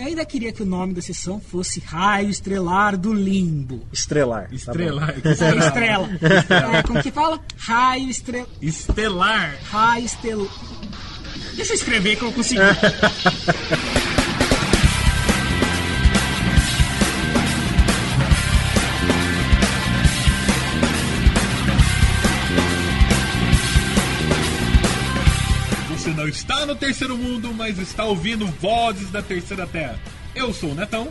ainda queria que o nome da sessão fosse Raio Estrelar do Limbo. Estrelar. Estrelar. Tá Estrela. Como que fala? Raio Estrelar. Estelar. Raio Estrelar. Deixa eu escrever que eu consegui. Você não está no terceiro mundo, mas está ouvindo vozes da terceira terra. Eu sou o Netão.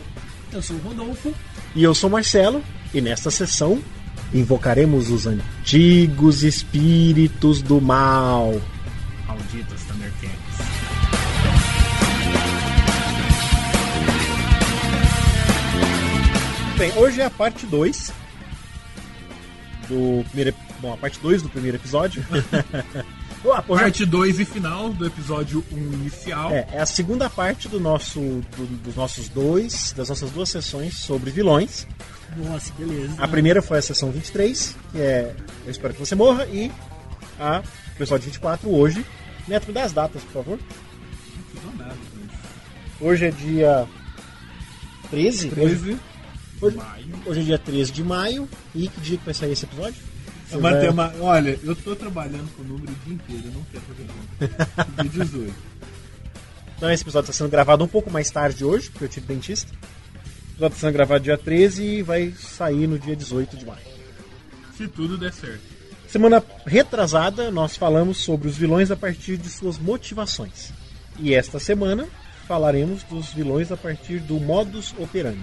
Eu sou o Rodolfo. E eu sou o Marcelo. E nesta sessão invocaremos os antigos espíritos do mal. Malditos Thundercats. Bem, hoje é a parte 2 do primeiro... Bom, a parte 2 do primeiro episódio. Parte 2 e final do episódio 1 inicial. É a segunda parte das nossas duas sessões sobre vilões. Nossa, beleza. A primeira foi a sessão 23, que é Eu Espero Que Você Morra, e a episódio 24 hoje. Neto, me dá as datas, por favor. Não nada, Hoje é dia 13? Hoje é dia 13 de maio. E que dia que vai sair esse episódio? Olha, eu tô trabalhando com o número o dia inteiro, eu não quero fazer conta. Dia 18. Então esse episódio está sendo gravado um pouco mais tarde hoje, porque eu tive dentista. O episódio está sendo gravado dia 13 e vai sair no dia 18 de maio. Se tudo der certo. Semana retrasada, nós falamos sobre os vilões a partir de suas motivações. E esta semana falaremos dos vilões a partir do modus operandi.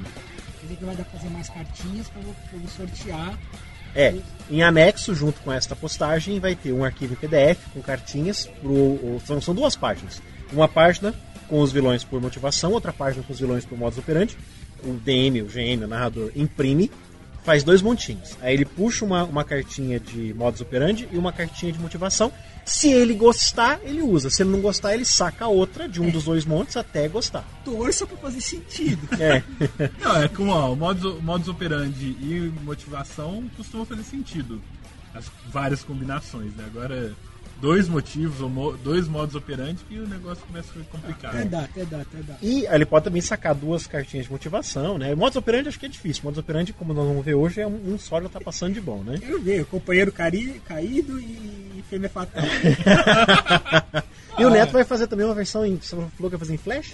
Quer dizer que vai dar pra fazer mais cartinhas pra eu sortear. Em anexo, junto com esta postagem, vai ter um arquivo em PDF com cartinhas. São duas páginas. Uma página com os vilões por motivação, outra página com os vilões por modus operandi. O DM, o GM, o narrador, imprime, faz 2 montinhos. Aí ele puxa uma cartinha de modus operandi e uma cartinha de motivação. Se ele gostar, ele usa. Se ele não gostar, ele saca a outra de um dos 2 montes até gostar. Torça pra fazer sentido. Não, é como o modus operandi e motivação costumam fazer sentido. As várias combinações, né? Agora, 2 motivos ou 2 modus operandi que o negócio começa a ficar complicado. Até dá. E ele pode também sacar 2 cartinhas de motivação, né? O modus operandi acho que é difícil. O modus operandi, como nós vamos ver hoje, é um só já tá passando de bom, né? Quero ver, o companheiro caído e fêmea fatal. E o Neto vai fazer também uma versão em... Você falou que vai fazer em Flash?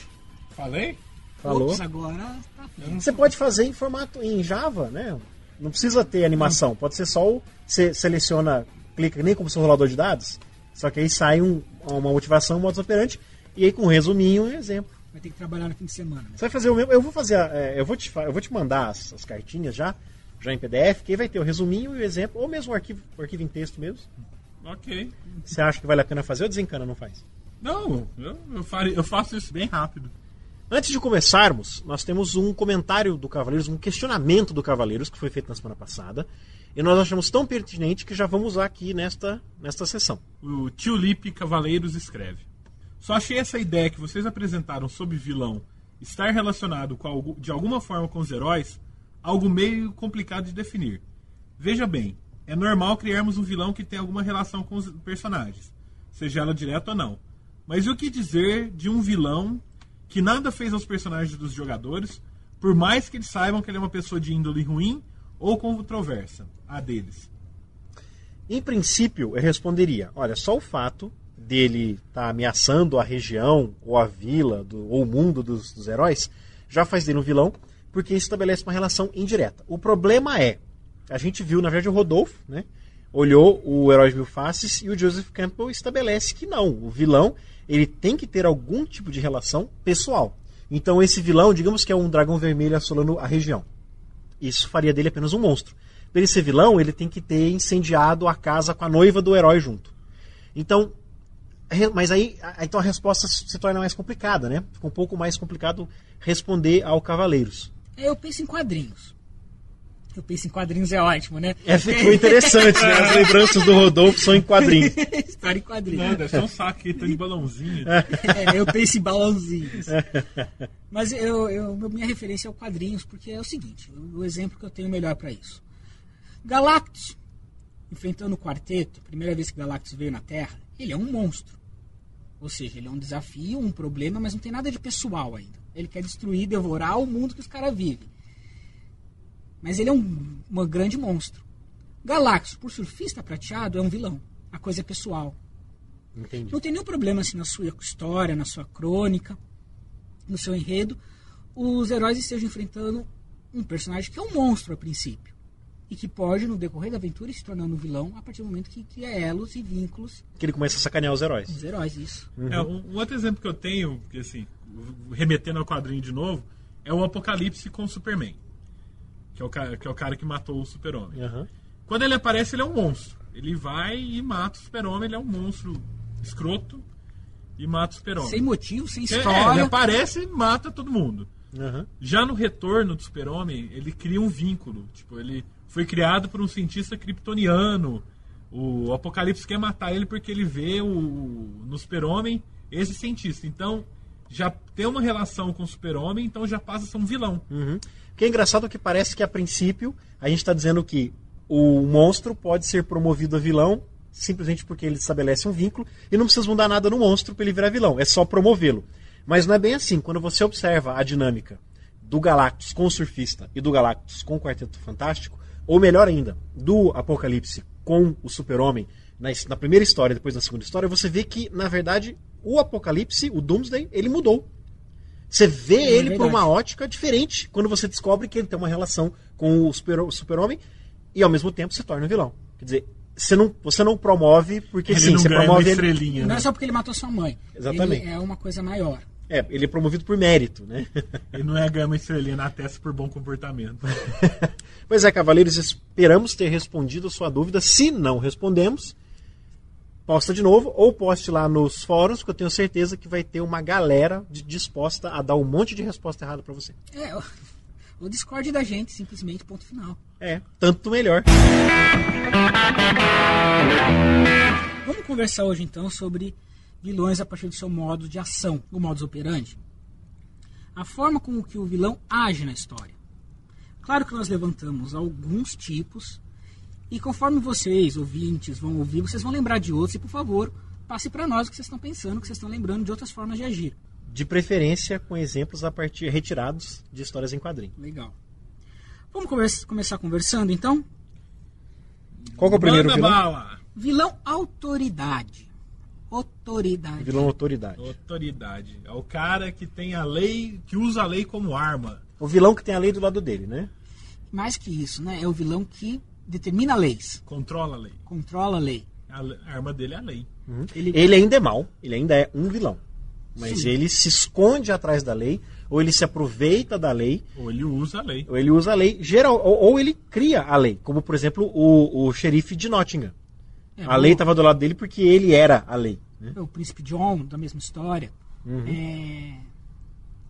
Falou. Ops, agora tá. Você pode fazer em formato em Java, né? Não precisa ter animação. Pode ser só você seleciona, clica nem como seu rolador de dados, só que aí sai uma motivação, um modus operandi, e aí com um resuminho e um exemplo. Vai ter que trabalhar no fim de semana. Né? Você vai fazer o mesmo. Eu vou te mandar as cartinhas já em PDF, que aí vai ter o resuminho e o exemplo, ou mesmo o arquivo em texto mesmo. Ok. Você acha que vale a pena fazer ou desencana, não faz? Não, eu faço isso bem rápido. Antes de começarmos, nós temos um comentário do Cavaleiros, um questionamento do Cavaleiros, que foi feito na semana passada, e nós achamos tão pertinente que já vamos usar aqui nesta sessão. O Tio Lipe Cavaleiros escreve: só achei essa ideia que vocês apresentaram sobre vilão estar relacionado de alguma forma com os heróis algo meio complicado de definir. Veja bem, é normal criarmos um vilão que tem alguma relação com os personagens, seja ela direta ou não. Mas e o que dizer de um vilão que nada fez aos personagens dos jogadores, por mais que eles saibam que ele é uma pessoa de índole ruim ou controversa, a deles? Em princípio, eu responderia, olha, só o fato dele estar ameaçando a região, ou a vila, ou o mundo dos heróis, já faz dele um vilão, porque isso estabelece uma relação indireta. O problema é, a gente viu, na verdade, o Rodolfo, né, olhou o Herói de Mil Faces e o Joseph Campbell estabelece que não, o vilão ele tem que ter algum tipo de relação pessoal. Então esse vilão, digamos que é um dragão vermelho assolando a região. Isso faria dele apenas um monstro. Para ele ser vilão, ele tem que ter incendiado a casa com a noiva do herói junto. Então, mas aí então a resposta se torna mais complicada, né? Fica um pouco mais complicado responder ao Cavaleiros. Eu penso em quadrinhos. É ótimo, né? Ficou interessante, né? As lembranças do Rodolfo são em quadrinhos. História em quadrinhos. Nada, é só um saqueta de balãozinho. Eu penso em balãozinhos. Mas minha referência é o quadrinhos, porque é o seguinte, o exemplo que eu tenho melhor para isso. Galactus, enfrentando o quarteto, primeira vez que Galactus veio na Terra, ele é um monstro. Ou seja, ele é um desafio, um problema, mas não tem nada de pessoal ainda. Ele quer destruir, devorar o mundo que os caras vivem. Mas ele é um grande monstro. Galactus, por surfista prateado, é um vilão. A coisa é pessoal. Entendi. Não tem nenhum problema assim na sua história, na sua crônica, no seu enredo, os heróis estejam enfrentando um personagem que é um monstro a princípio. E que pode, no decorrer da aventura, se tornando um vilão a partir do momento que cria elos e vínculos. Que ele começa a sacanear os heróis. Os heróis, isso. Um outro exemplo que eu tenho, que assim, remetendo ao quadrinho de novo, é o Apocalipse com o Superman. Que é o cara que matou o Super-Homem. Uhum. Quando ele aparece, ele é um monstro. Ele vai e mata o Super-Homem, ele é um monstro escroto e mata o Super-Homem. Sem motivo, sem história. Ele aparece e mata todo mundo. Uhum. Já no retorno do Super-Homem, ele cria um vínculo. Tipo, ele foi criado por um cientista kryptoniano. O Apocalipse quer matar ele porque ele vê no Super-Homem esse cientista. Então, já tem uma relação com o Super-Homem, então já passa a ser um vilão. Uhum. O que é engraçado é que parece que, a princípio, a gente está dizendo que o monstro pode ser promovido a vilão simplesmente porque ele estabelece um vínculo e não precisa mudar nada no monstro para ele virar vilão. É só promovê-lo. Mas não é bem assim. Quando você observa a dinâmica do Galactus com o Surfista e do Galactus com o Quarteto Fantástico, ou melhor ainda, do Apocalipse com o Super-Homem, na primeira história e depois na segunda história, você vê que, na verdade, o Apocalipse, o Doomsday, ele mudou. Você vê ele por uma ótica diferente quando você descobre que ele tem uma relação com o Super-Homem e, ao mesmo tempo, se torna um vilão. Quer dizer, você não promove porque ele sim, não você ganha promove uma ele. estrelinha, Não né? é só porque ele matou sua mãe. Exatamente. Ele é uma coisa maior. Ele é promovido por mérito, né? Ele não é ganhar uma estrelinha na testa por bom comportamento. Pois é, cavaleiros, esperamos ter respondido a sua dúvida. Se não respondemos, posta de novo ou poste lá nos fóruns, que eu tenho certeza que vai ter uma galera disposta a dar um monte de resposta errada para você. O Discord da gente, simplesmente, ponto final. Tanto melhor. Vamos conversar hoje, então, sobre vilões a partir do seu modo de ação, o modus operandi. A forma como que o vilão age na história. Claro que nós levantamos alguns tipos e conforme vocês, ouvintes, vão ouvir, vocês vão lembrar de outros e, por favor, passe para nós o que vocês estão pensando, o que vocês estão lembrando de outras formas de agir. De preferência com exemplos retirados de histórias em quadrinho. Legal. Vamos começar conversando, então? Qual que é o primeiro vilão? Bala. Vilão autoridade. Autoridade. Vilão autoridade. Autoridade. É o cara que tem a lei, que usa a lei como arma. O vilão que tem a lei do lado dele, né? Mais que isso, né? É o vilão que determina leis. Controla a lei. Controla a lei. A arma dele é a lei. Uhum. Ele ainda é mau, ele ainda é um vilão. Mas Sim. ele se esconde atrás da lei, ou ele se aproveita da lei, Ou ele usa a lei. ou ele usa a lei, ou ele cria a lei, como por exemplo o xerife de Nottingham. A lei estava do lado dele porque ele era a lei. Né? O príncipe John, da mesma história.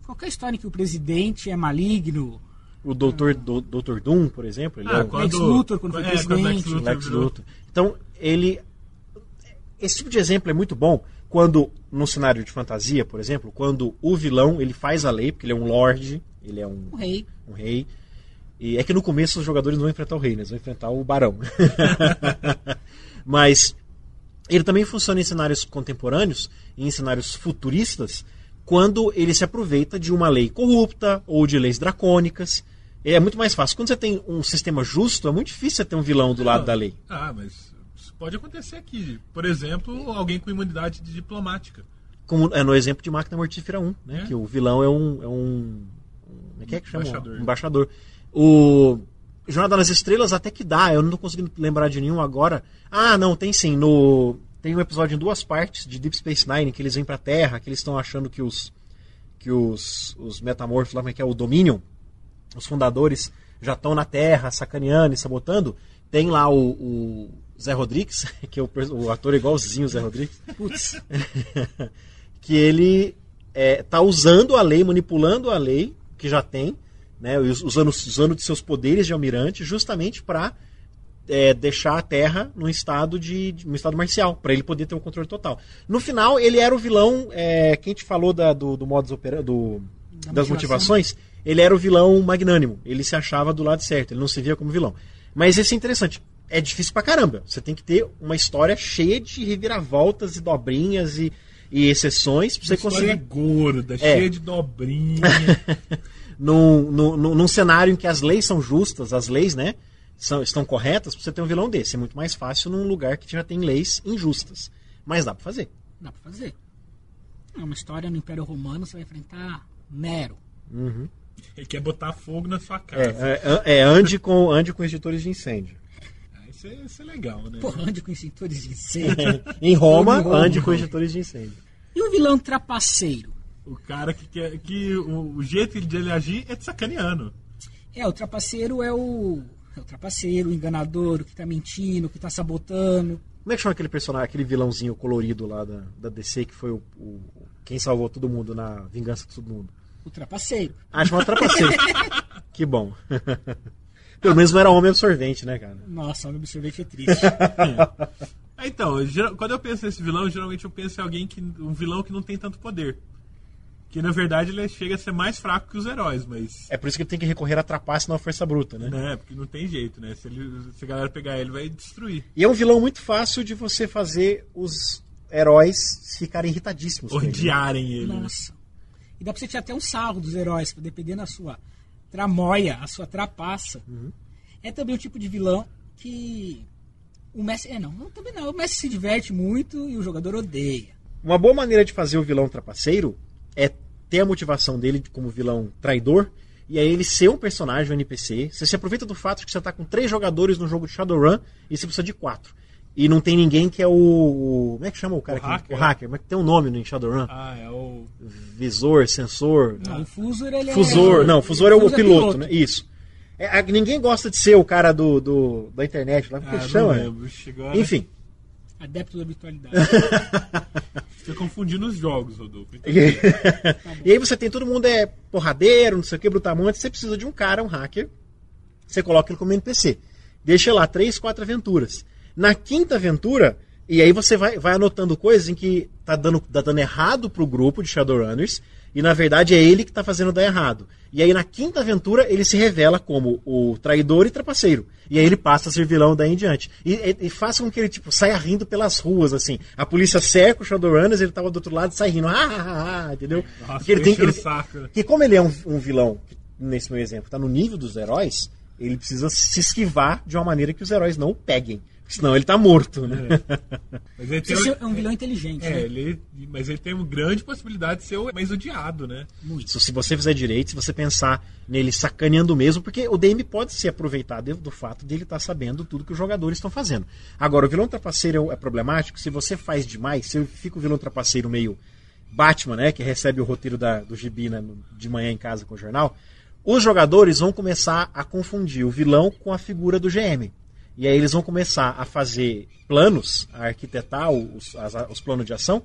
Qualquer história em que o presidente é maligno. O Dr. Doom, por exemplo, ele é o Lex Luthor, quando foi presidente. Lex Luthor. Então, esse tipo de exemplo é muito bom quando, no cenário de fantasia, por exemplo, quando o vilão ele faz a lei, porque ele é um lorde, ele é um rei. E é que no começo os jogadores não vão enfrentar o rei, né? Eles vão enfrentar o barão. Mas ele também funciona em cenários contemporâneos e em cenários futuristas, quando ele se aproveita de uma lei corrupta ou de leis dracônicas. É muito mais fácil. Quando você tem um sistema justo, é muito difícil você ter um vilão do lado da lei. Mas isso pode acontecer aqui. Por exemplo, alguém com imunidade diplomática. Como no exemplo de Máquina Mortífera 1, né? Que o vilão é um que chama? Embaixador. O Jornada nas Estrelas até que dá, eu não estou conseguindo lembrar de nenhum agora. Não, tem sim. Tem um episódio em 2 partes de Deep Space Nine que eles vêm pra Terra, que eles estão achando que os metamorfos lá, como é que é, o Dominion, os fundadores já estão na Terra, sacaneando e sabotando. Tem lá o Zé Rodrigues, que é o ator igualzinho o Zé Rodrigues. Putz. Que ele tá usando a lei, manipulando a lei que já tem, né, usando de seus poderes de almirante justamente para deixar a Terra num estado marcial, para ele poder ter o controle total. No final, ele era o vilão, que a gente falou do modus operandi, das motivações, ele era o vilão magnânimo, ele se achava do lado certo, ele não se via como vilão. Mas isso é interessante, é difícil pra caramba, você tem que ter uma história cheia de reviravoltas e dobrinhas, e e exceções pra você História conseguir. gorda, cheia de dobrinha. Num cenário em que as leis são justas, as leis, né, estão corretas, pra você ter um vilão desse. É muito mais fácil num lugar que já tem leis injustas. Mas dá pra fazer. Dá pra fazer. É uma história no Império Romano, você vai enfrentar Nero. Ele quer botar fogo na sua casa. Ande com extintores de incêndio. Isso é legal, né? Pô, ande com extintores de incêndio. Em Roma, ande com extintores de incêndio. E o vilão trapaceiro? O cara que o jeito de ele agir é de sacaneando. O trapaceiro é o trapaceiro, o enganador, o que tá mentindo, o que tá sabotando. Como é que chama aquele personagem, aquele vilãozinho colorido lá da DC, que foi quem salvou todo mundo na Vingança de Todo Mundo? O trapaceiro. Chama trapaceiro. Que bom. Pelo menos não era homem absorvente, né, cara? Nossa, homem absorvente é triste. Então, quando eu penso nesse vilão, geralmente eu penso em um vilão que não tem tanto poder. Que na verdade ele chega a ser mais fraco que os heróis, mas. É por isso que ele tem que recorrer a trapaça na força bruta, né? Porque não tem jeito, né? Se a galera pegar ele, vai destruir. E é um vilão muito fácil de você fazer os heróis ficarem irritadíssimos. Odiarem ele. Nossa. E dá pra você tirar até um sarro dos heróis, dependendo da sua tramóia, a sua trapaça. É também um tipo de vilão que o Messi... também não. O Messi se diverte muito e o jogador odeia. Uma boa maneira de fazer o vilão trapaceiro é ter a motivação dele como vilão traidor, e aí ele ser um personagem, um NPC. Você se aproveita do fato de que você está com 3 jogadores no jogo de Shadowrun e você precisa de 4. E não tem ninguém que é o... Como é que chama o cara? O hacker. Mas tem um nome no Shadowrun. É o... Visor, sensor... Não, o Fusor ele Fusor. Não, o Fusor é o piloto, né? Isso. É, ninguém gosta de ser o cara da internet lá, porque chama. Enfim. Adepto da virtualidade. Você confundindo os jogos, Rodolfo. E aí você tem, todo mundo é porradeiro, não sei o que, brutamonte. Você precisa de um cara, um hacker. Você coloca ele como NPC. Deixa lá 3, 4 aventuras. Na 5ª aventura, e aí você vai anotando coisas em que tá dando errado pro grupo de Shadowrunners, e na verdade é ele que tá fazendo dar errado. E aí na 5ª aventura ele se revela como o traidor e trapaceiro. E aí ele passa a ser vilão daí em diante. E faz com que ele saia rindo pelas ruas, assim. A polícia cerca o Shadowrunners, ele tava do outro lado e sai rindo. Entendeu? Nossa, porque ele tem saco. que como ele é um vilão, nesse meu exemplo, tá no nível dos heróis, ele precisa se esquivar de uma maneira que os heróis não o peguem. Senão ele tá morto, né? Mas ele é um vilão inteligente, né? Mas ele tem uma grande possibilidade de ser o mais odiado, né? Muito. Se você fizer direito, se você pensar nele sacaneando mesmo, porque o DM pode se aproveitar do fato de ele estar sabendo tudo que os jogadores estão fazendo. Agora, o vilão trapaceiro é problemático se você faz demais, se fica o vilão trapaceiro meio Batman, né? Que recebe o roteiro do gibi, né, de manhã em casa com o jornal. Os jogadores vão começar a confundir o vilão com a figura do GM. E aí eles vão começar a fazer planos, a arquitetar os planos de ação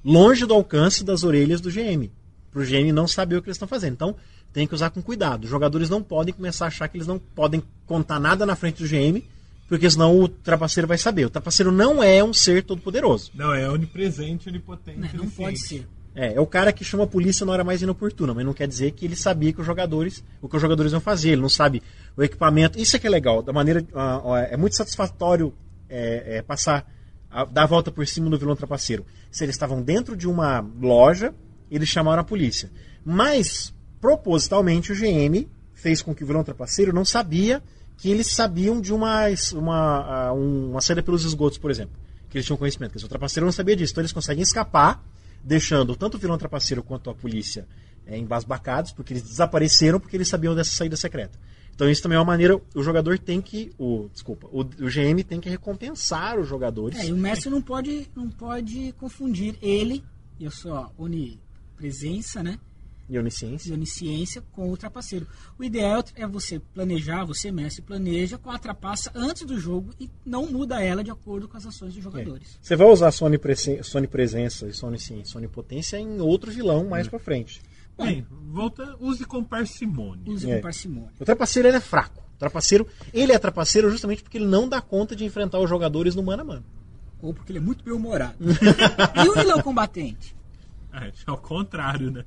longe do alcance das orelhas do GM. Para o GM não saber o que eles estão fazendo. Então tem que usar com cuidado. Os jogadores não podem começar a achar que eles não podem contar nada na frente do GM, porque senão o trapaceiro vai saber. O trapaceiro não é um ser todo poderoso. Não, é onipresente, onipotente. Não pode ser. É o cara que chama a polícia na hora mais inoportuna, mas não quer dizer que ele sabia o que os jogadores iam fazer, ele não sabe o equipamento. Isso é que é legal, da maneira é muito satisfatório dar a volta por cima do vilão trapaceiro. Se eles estavam dentro de uma loja, eles chamaram a polícia. Mas, propositalmente, o GM fez com que o vilão trapaceiro não sabia que eles sabiam de uma saída pelos esgotos, por exemplo, que eles tinham conhecimento. O trapaceiro não sabia disso, então eles conseguem escapar, deixando tanto o vilão trapaceiro quanto a polícia embasbacados, porque eles desapareceram porque eles sabiam dessa saída secreta. Então isso também é uma maneira, o jogador tem que, o GM tem que recompensar os jogadores. E o mestre não pode confundir ele e a sua onipresença, né? E onisciência com o trapaceiro. O ideal é você planejar, você mestre planeja com a trapaça antes do jogo e não muda ela de acordo com as ações dos jogadores. Você vai usar sua onipresença e sua onisciência, sua onipotência em outro vilão mais pra frente. Bem, use com parcimônia. Com parcimônia. O trapaceiro ele é fraco. Ele é trapaceiro justamente porque ele não dá conta de enfrentar os jogadores no mano a mano. Ou porque ele é muito bem-humorado. E o vilão combatente? É ao contrário, né?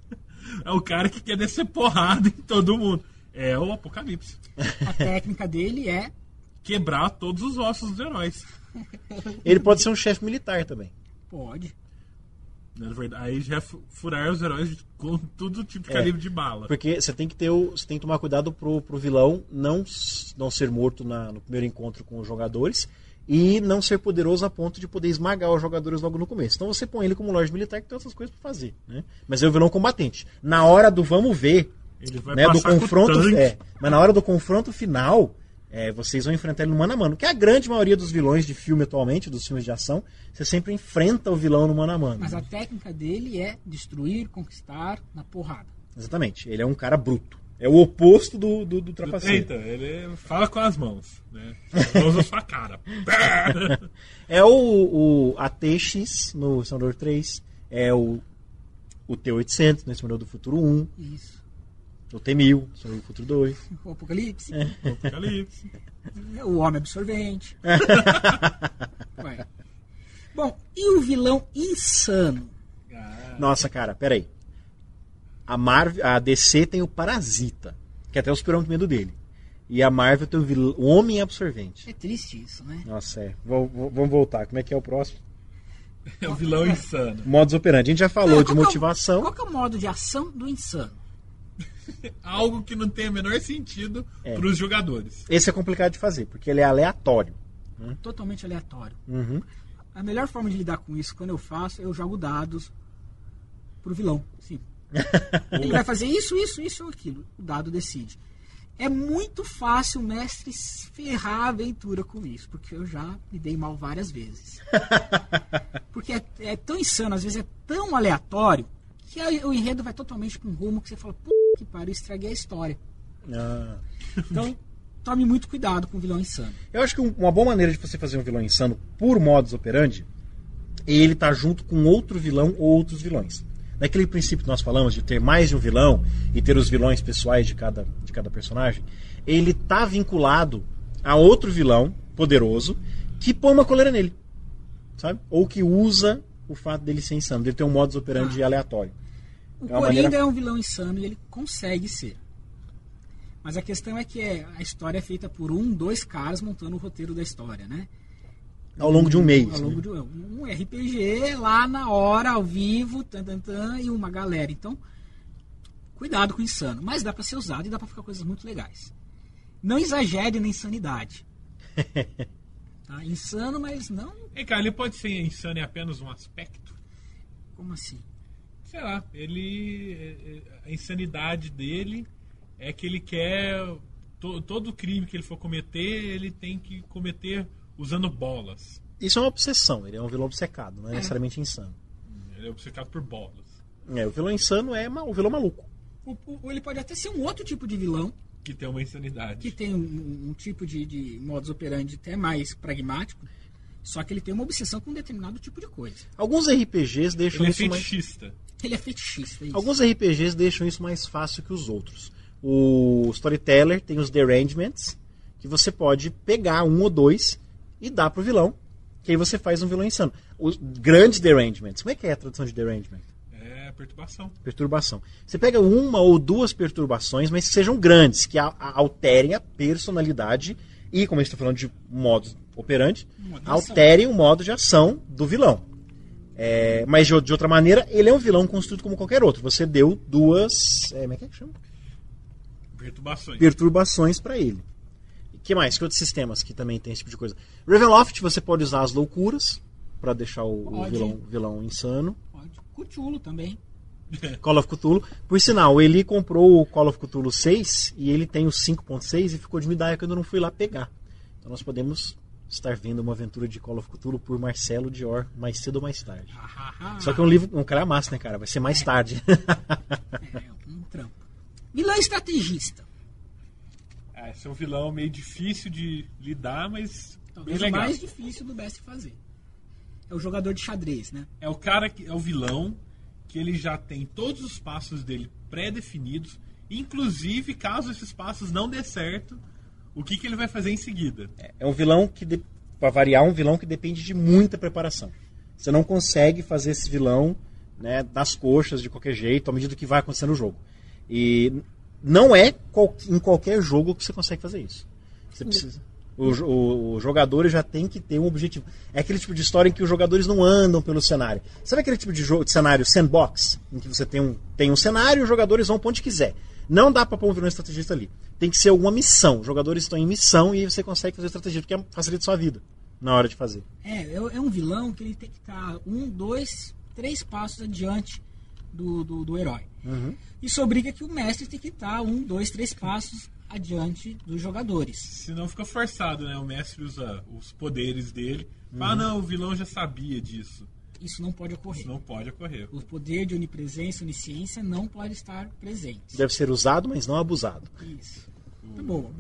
É o cara que quer descer porrada em todo mundo. É o Apocalipse. A técnica dele é quebrar todos os ossos dos heróis. Ele pode ser um chefe militar também. Pode. Na verdade, aí já é furar os heróis com todo tipo de calibre de bala. Porque você tem que tomar cuidado pro vilão não ser morto no primeiro encontro com os jogadores e não ser poderoso a ponto de poder esmagar os jogadores logo no começo. Então você põe ele como Lorde Militar, que tem outras coisas pra fazer, né? Mas é o vilão combatente. Na hora do vamos ver, Ele vai né, do passar confronto, com o tanque. mas na hora do confronto final, vocês vão enfrentar ele no mano a mano. Que é a grande maioria dos vilões de filme atualmente, dos filmes de ação, você sempre enfrenta o vilão no mano a mano. Mas a técnica dele é destruir, conquistar na porrada. Exatamente. Ele é um cara bruto. É o oposto do trapaceiro. Eita, ele fala com as mãos, né? As mãos na sua cara. É o ATX no Exterminador 3, é o T-800 no Exterminador do Futuro 1, Isso. o T-1000 no Exterminador do Futuro 2. O Apocalipse. O Apocalipse. O Homem Absorvente. Ué. Bom, e o vilão insano? Nossa, cara, peraí. A DC tem o Parasita, que até o Super-Homem tem medo dele. E a Marvel tem o Homem Absorvente. É triste isso, né? Nossa, vamos voltar. Como é que é o próximo? É o vilão insano. Modus operandi. A gente já falou de motivação. Qual que é o modo de ação do insano? Algo que não tem o menor sentido para os jogadores. Esse é complicado de fazer, porque ele é aleatório. Totalmente aleatório. Uhum. A melhor forma de lidar com isso, quando eu faço, eu jogo dados pro vilão. Sim. Ele vai fazer isso ou aquilo. O dado decide. É muito fácil o mestre ferrar a aventura com isso, porque eu já me dei mal várias vezes. Porque é tão insano, às vezes é tão aleatório, que o enredo vai totalmente para um rumo que você fala, que pariu, estraguei a história. Então, tome muito cuidado com o vilão insano. Eu acho que uma boa maneira de você fazer um vilão insano por modus operandi é ele estar junto com outro vilão ou outros vilões. Naquele princípio que nós falamos de ter mais de um vilão e ter os vilões pessoais de cada personagem, ele está vinculado a outro vilão poderoso que põe uma coleira nele, sabe? Ou que usa o fato dele ser insano, dele ter um modus operandi aleatório. O Coringa é um vilão insano e ele consegue ser. Mas a questão é que a história é feita por 2 caras montando o roteiro da história, né? Ao longo de um mês. Ao longo de um RPG, lá na hora, ao vivo, e uma galera. Então, cuidado com o insano. Mas dá pra ser usado e dá pra ficar coisas muito legais. Não exagere na insanidade. Tá? Insano, mas não... Cara, ele pode ser insano em apenas um aspecto? Como assim? Sei lá, a insanidade dele é que ele quer... Todo crime que ele for cometer, ele tem que cometer... usando bolas. Isso é uma obsessão, ele é um vilão obcecado, não é necessariamente insano. Ele é obcecado por bolas. O vilão insano é o vilão maluco. Ou ele pode até ser um outro tipo de vilão. Que tem uma insanidade. Que tem um tipo de modus operandi até mais pragmático, só que ele tem uma obsessão com um determinado tipo de coisa. Alguns RPGs deixam ele é isso fetichista. Ele é fetichista, isso. Alguns RPGs deixam isso mais fácil que os outros. O Storyteller tem os Derangements, que você pode pegar 1 ou 2 e dar pro vilão, que aí você faz um vilão insano. Os grandes derangements. Como é que é a tradução de derangement? É perturbação. Perturbação. Você pega 1 ou 2 perturbações, mas que sejam grandes, que alterem a personalidade e, como a gente está falando de modus operandi, alterem o modo de ação do vilão. Mas de outra maneira, ele é um vilão construído como qualquer outro. Você deu 2... como é que chama? Perturbações para ele. Que mais? Que outros sistemas que também tem esse tipo de coisa? Ravenloft, você pode usar as loucuras para deixar o vilão insano. Pode. Cthulhu também. Call of Cthulhu. Por sinal, ele comprou o Call of Cthulhu 6 e ele tem o 5.6 e ficou de medalha que eu ainda não fui lá pegar. Então nós podemos estar vendo uma aventura de Call of Cthulhu por Marcelo Dior mais cedo ou mais tarde. Só que é um livro, um calhamaço, né, cara? Vai ser mais tarde. Um trampo. Vilão estrategista. Esse é um vilão meio difícil de lidar, mas talvez bem legal. O mais difícil do Best fazer. É o jogador de xadrez, né? É o cara que é o vilão que ele já tem todos os passos dele pré-definidos, inclusive caso esses passos não dê certo, o que ele vai fazer em seguida. É um vilão que, para variar, um vilão que depende de muita preparação. Você não consegue fazer esse vilão, né, nas coxas de qualquer jeito, à medida que vai acontecendo no jogo. E não é em qualquer jogo que você consegue fazer isso. Você precisa... Os jogadores já tem que ter um objetivo. É aquele tipo de história em que os jogadores não andam pelo cenário. Sabe aquele tipo de cenário sandbox? Em que você tem um cenário e os jogadores vão para onde quiser. Não dá para pôr um vilão estrategista ali. Tem que ser alguma missão. Os jogadores estão em missão e aí você consegue fazer estratégia, porque facilita a sua vida na hora de fazer. É um vilão que ele tem que estar 1, 2, 3 passos adiante do herói. Uhum. Isso obriga que o mestre tem que estar 1, 2, 3 passos adiante dos jogadores. Senão fica forçado, né? O mestre usa os poderes dele. Não, o vilão já sabia disso. Isso não pode ocorrer. Isso não pode ocorrer. O poder de onipresença, onisciência não pode estar presente. Deve ser usado, mas não abusado. Isso. Boa.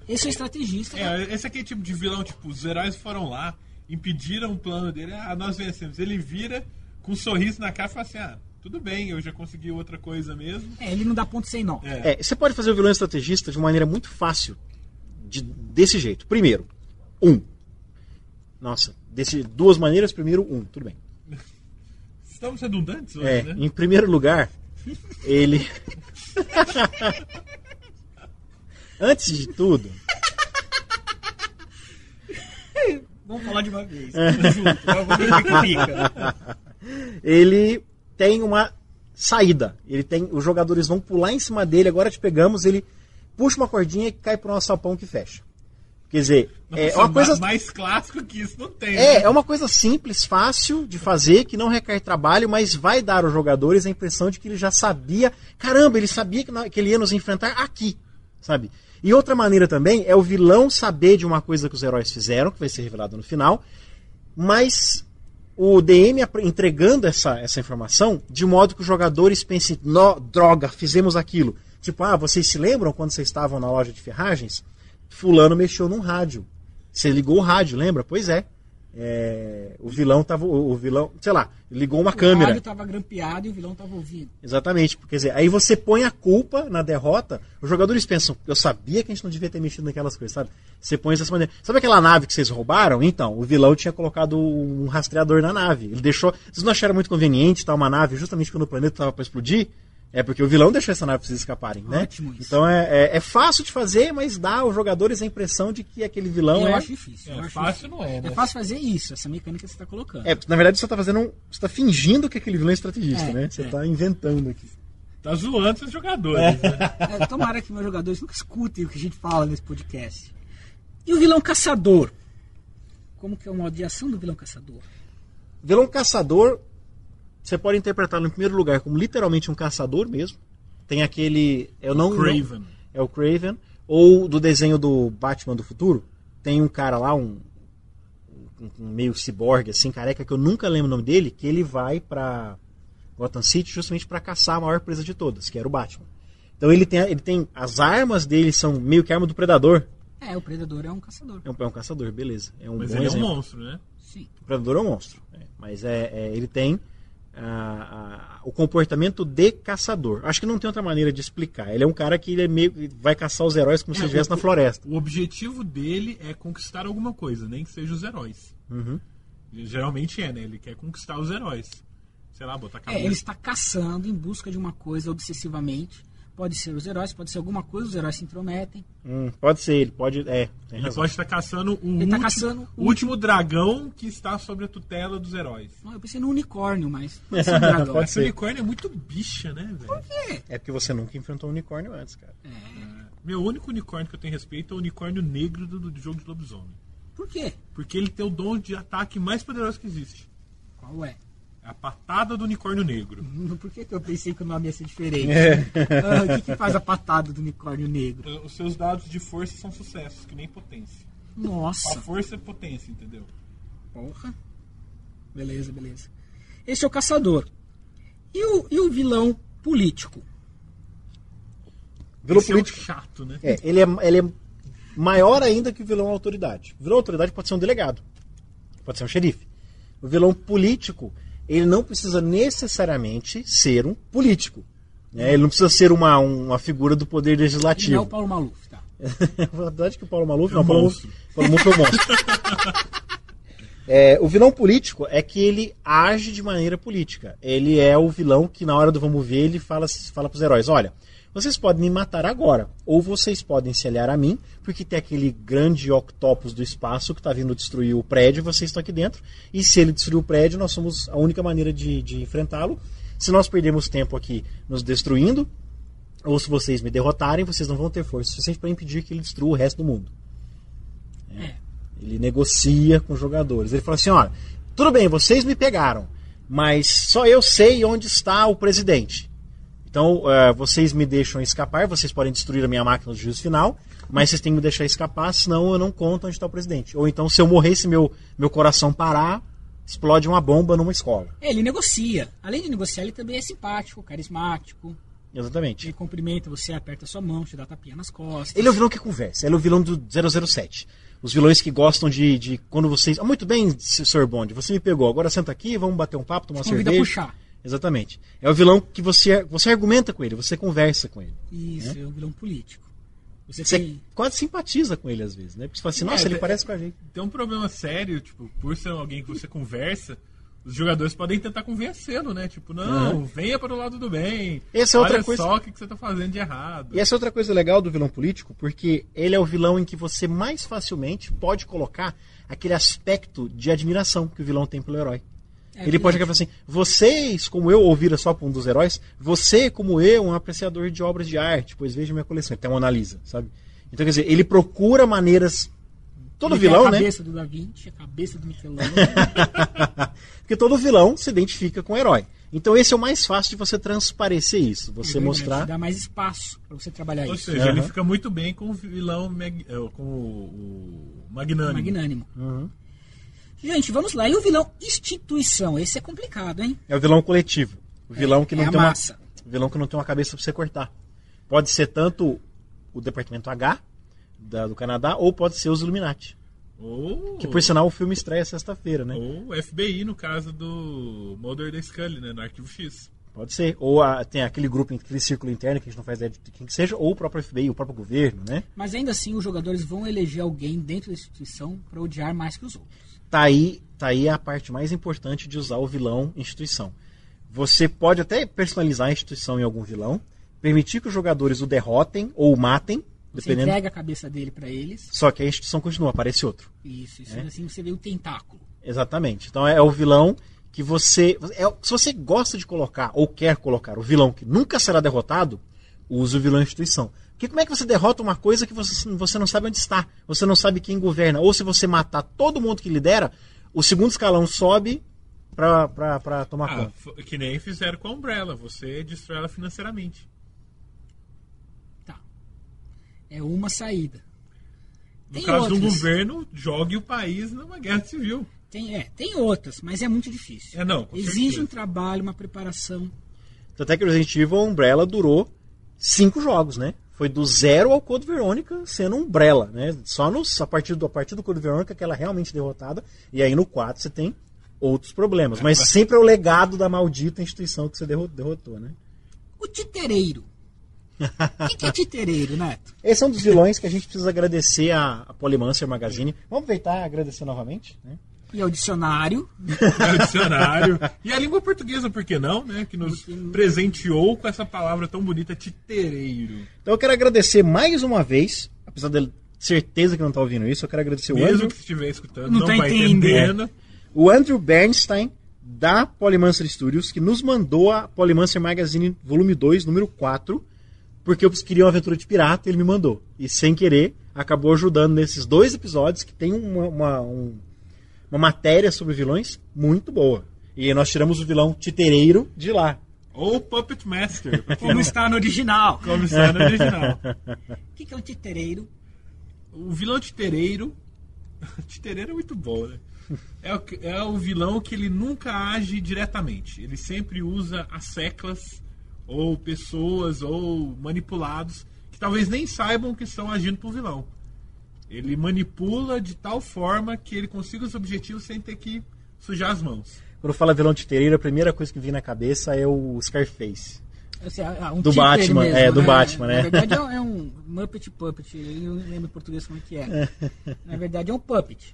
Esse é o estrategista. Esse aqui é tipo de vilão, tipo, os heróis foram lá, impediram o plano dele, nós vencemos. Ele vira com um sorriso na cara e fala assim, tudo bem, eu já consegui outra coisa mesmo. Ele não dá ponto sem nó. Você pode fazer o vilão estrategista de uma maneira muito fácil, desse jeito. Primeiro, duas maneiras, primeiro, tudo bem. Estamos redundantes hoje, né? Em primeiro lugar, ele... Antes de tudo... Vamos falar de uma vez. Ele tem uma saída. Os jogadores vão pular em cima dele, agora te pegamos, ele puxa uma cordinha e cai pro nosso sapão que fecha. Quer dizer, é uma coisa... mais clássico que isso não tem. É uma coisa simples, fácil de fazer, que não requer trabalho, mas vai dar aos jogadores a impressão de que ele já sabia. Caramba, ele sabia que ele ia nos enfrentar aqui, sabe? E outra maneira também é o vilão saber de uma coisa que os heróis fizeram, que vai ser revelado no final, mas o DM entregando essa informação de modo que os jogadores pensem, droga, fizemos aquilo. Tipo, vocês se lembram quando vocês estavam na loja de ferragens? Fulano mexeu num rádio. Você ligou o rádio, lembra? Pois é. O vilão, sei lá, ligou uma câmera. O rádio estava grampeado e o vilão estava ouvindo. Exatamente. Quer dizer, aí você põe a culpa na derrota, os jogadores pensam, eu sabia que a gente não devia ter mexido naquelas coisas, sabe? Você põe dessa maneira. Sabe aquela nave que vocês roubaram? Então, o vilão tinha colocado um rastreador na nave. Ele deixou... Vocês não acharam muito conveniente estar uma nave justamente quando o planeta estava para explodir? É porque o vilão deixou essa nave para vocês escaparem, né? Ótimo isso. Então é fácil de fazer, mas dá aos jogadores a impressão de que aquele vilão eu acho difícil. Fácil não é, né? É fácil fazer isso, essa mecânica que você está colocando. Na verdade você está fingindo que aquele vilão é estrategista, né? Você está inventando aqui. Tá zoando seus jogadores, né? Tomara que meus jogadores nunca escutem o que a gente fala nesse podcast. E o vilão caçador? Como que é o modo de ação do vilão caçador? Vilão caçador... Você pode interpretá-lo em primeiro lugar como literalmente um caçador mesmo. Tem aquele... Craven. É o Craven. Ou do desenho do Batman do Futuro. Tem um cara lá, um meio ciborgue, assim, careca, que eu nunca lembro o nome dele, que ele vai pra Gotham City justamente para caçar a maior presa de todas, que era o Batman. Então ele tem... As armas dele são meio que arma do Predador. O Predador é um caçador. É um caçador, beleza. Mas ele é um monstro, né? Sim. O Predador é um monstro. Mas ele tem... o comportamento de caçador. Acho que não tem outra maneira de explicar. Ele é um cara que vai caçar os heróis como se estivesse na floresta. O objetivo dele é conquistar alguma coisa, nem que seja os heróis. Uhum. Geralmente né? Ele quer conquistar os heróis. Sei lá, botar a cabeça. Ele está caçando em busca de uma coisa obsessivamente. Pode ser os heróis, pode ser alguma coisa, os heróis se intrometem. Pode ser, ele pode... Ele pode estar caçando o último dragão que está sobre a tutela dos heróis. Não, eu pensei no unicórnio, mas não é só um dragão. Esse unicórnio é muito bicha, né, velho? Por quê? É porque você nunca enfrentou um unicórnio antes, cara. Meu único unicórnio que eu tenho respeito é o unicórnio negro do jogo de lobisomem. Por quê? Porque ele tem o dom de ataque mais poderoso que existe. Qual é? A patada do unicórnio negro. Por que eu pensei que o nome ia ser diferente? O que faz a patada do unicórnio negro? Os seus dados de força são sucessos, que nem potência. Nossa. A força é potência, entendeu? Porra. Beleza. Esse é o caçador. E o vilão político? Vilão Esse político é chato, né? ele é maior ainda que o vilão autoridade. O vilão autoridade pode ser um delegado. Pode ser um xerife. O vilão político... Ele não precisa necessariamente ser um político. Né? Ele não precisa ser uma figura do poder legislativo. Ele não é o Paulo Maluf, tá? É verdade que o Paulo Maluf... É um monstro. Paulo Maluf é um monstro. O vilão político é que ele age de maneira política. Ele é o vilão que, na hora do vamos ver, ele fala para os heróis, olha, vocês podem me matar agora, ou vocês podem se aliar a mim, porque tem aquele grande octopus do espaço que está vindo destruir o prédio, vocês estão aqui dentro, e se ele destruir o prédio, nós somos a única maneira de enfrentá-lo. Se nós perdemos tempo aqui nos destruindo, ou se vocês me derrotarem, vocês não vão ter força suficiente para impedir que ele destrua o resto do mundo. Ele negocia com os jogadores. Ele fala assim, olha, tudo bem, vocês me pegaram, mas só eu sei onde está o presidente. Então, vocês me deixam escapar, vocês podem destruir a minha máquina do juízo final, mas vocês têm que me deixar escapar, senão eu não conto onde está o presidente. Ou então, se eu morrer, se meu coração parar, explode uma bomba numa escola. Ele negocia. Além de negociar, ele também é simpático, carismático. Exatamente. Ele cumprimenta você, aperta sua mão, te dá tapinha nas costas. Ele é o vilão que conversa, ele é o vilão do 007. Os vilões que gostam de quando vocês... muito bem, Sr. Bond, você me pegou, agora senta aqui, vamos bater um papo, tomar uma cerveja. Convida a puxar. Exatamente. É o vilão que você argumenta com ele, você conversa com ele. Isso, é um vilão político. Você quase simpatiza com ele às vezes, né? Porque você fala assim, nossa, ele parece com a gente. Tem um problema sério, tipo, por ser alguém que você conversa, os jogadores podem tentar convencê-lo, né? Tipo, não, venha para o lado do bem. Essa é outra coisa. Olha só o que você está fazendo de errado. E essa é outra coisa legal do vilão político, porque ele é o vilão em que você mais facilmente pode colocar aquele aspecto de admiração que o vilão tem pelo herói. Ele pode acabar assim, vocês, como eu, ouvira só para um dos heróis, você, como eu, um apreciador de obras de arte, pois veja minha coleção. Ele tem uma analisa, sabe? Então, quer dizer, ele procura maneiras... Todo ele vilão, tem a né? cabeça do Da Vinci, a cabeça do Michelangelo. Porque todo vilão se identifica com o herói. Então esse é o mais fácil de você transparecer isso. Você mostrar... Dá mais espaço para você trabalhar Ou isso. Ou seja, ele fica muito bem com o vilão, com o magnânimo. Magnânimo. Gente, vamos lá. E o vilão instituição? Esse é complicado, hein? É o vilão coletivo. O vilão que não tem massa. O vilão que não tem uma cabeça para você cortar. Pode ser tanto o Departamento H do Canadá, ou pode ser os Illuminati. Que por sinal o filme estreia sexta-feira, né? Ou o FBI, no caso do Mulder e Scully, né? No Arquivo X. Pode ser. Ou tem aquele grupo, aquele círculo interno que a gente não faz ideia de quem que seja, ou o próprio FBI, o próprio governo, né? Mas ainda assim os jogadores vão eleger alguém dentro da instituição para odiar mais que os outros. Tá aí a parte mais importante de usar o vilão instituição. Você pode até personalizar a instituição em algum vilão, permitir que os jogadores o derrotem ou o matem, você entrega a cabeça dele para eles. Só que a instituição continua, aparece outro. Isso assim você vê o tentáculo. Exatamente. Então é o vilão que você... se você gosta de colocar, ou quer colocar, o vilão que nunca será derrotado, use o vilão instituição. Porque como é que você derrota uma coisa que você não sabe onde está? Você não sabe quem governa. Ou se você matar todo mundo que lidera, o segundo escalão sobe para tomar conta. Que nem fizeram com a Umbrella. Você destrói ela financeiramente. Tá. É uma saída. No caso do governo, jogue o país numa guerra civil. Tem outras, mas é muito difícil. Exige um trabalho, uma preparação. Até que o Resident Evil, a Umbrella durou 5 jogos, né? Foi do 0 ao Code Verônica sendo Umbrella, né? Só a partir do Code Verônica que ela é realmente derrotada. E aí no 4 você tem outros problemas. Mas sempre é o legado da maldita instituição que você derrotou, né? O titereiro. O que é titereiro, Neto? Esse é um dos vilões que a gente precisa agradecer a Polymancer Magazine. Vamos aproveitar e agradecer novamente, né? E ao dicionário. E a língua portuguesa, por que não, né? Que nos presenteou com essa palavra tão bonita, titereiro. Então eu quero agradecer mais uma vez, apesar de certeza que não está ouvindo isso, eu quero agradecer o Andrew. Mesmo que estiver escutando, não vai entendendo. O Andrew Bernstein, da Polymancer Studios, que nos mandou a Polymancer Magazine volume 2, número 4, porque eu queria uma aventura de pirata e ele me mandou. E sem querer, acabou ajudando nesses 2 episódios que tem uma matéria sobre vilões muito boa. E nós tiramos o vilão titereiro de lá. Ou Puppet Master. Como está no original. O que é um titereiro? O vilão titereiro... Titereiro é muito bom, né? É o vilão que ele nunca age diretamente. Ele sempre usa as seclas, ou pessoas, ou manipulados, que talvez nem saibam que estão agindo pro vilão. Ele manipula de tal forma que ele consiga os objetivos sem ter que sujar as mãos. Quando fala vilão titereiro, a primeira coisa que vem na cabeça é o Scarface. Do Batman, mesmo, do Batman, né? Na verdade é um Muppet Puppet, eu não lembro em português como que é. Na verdade é um puppet.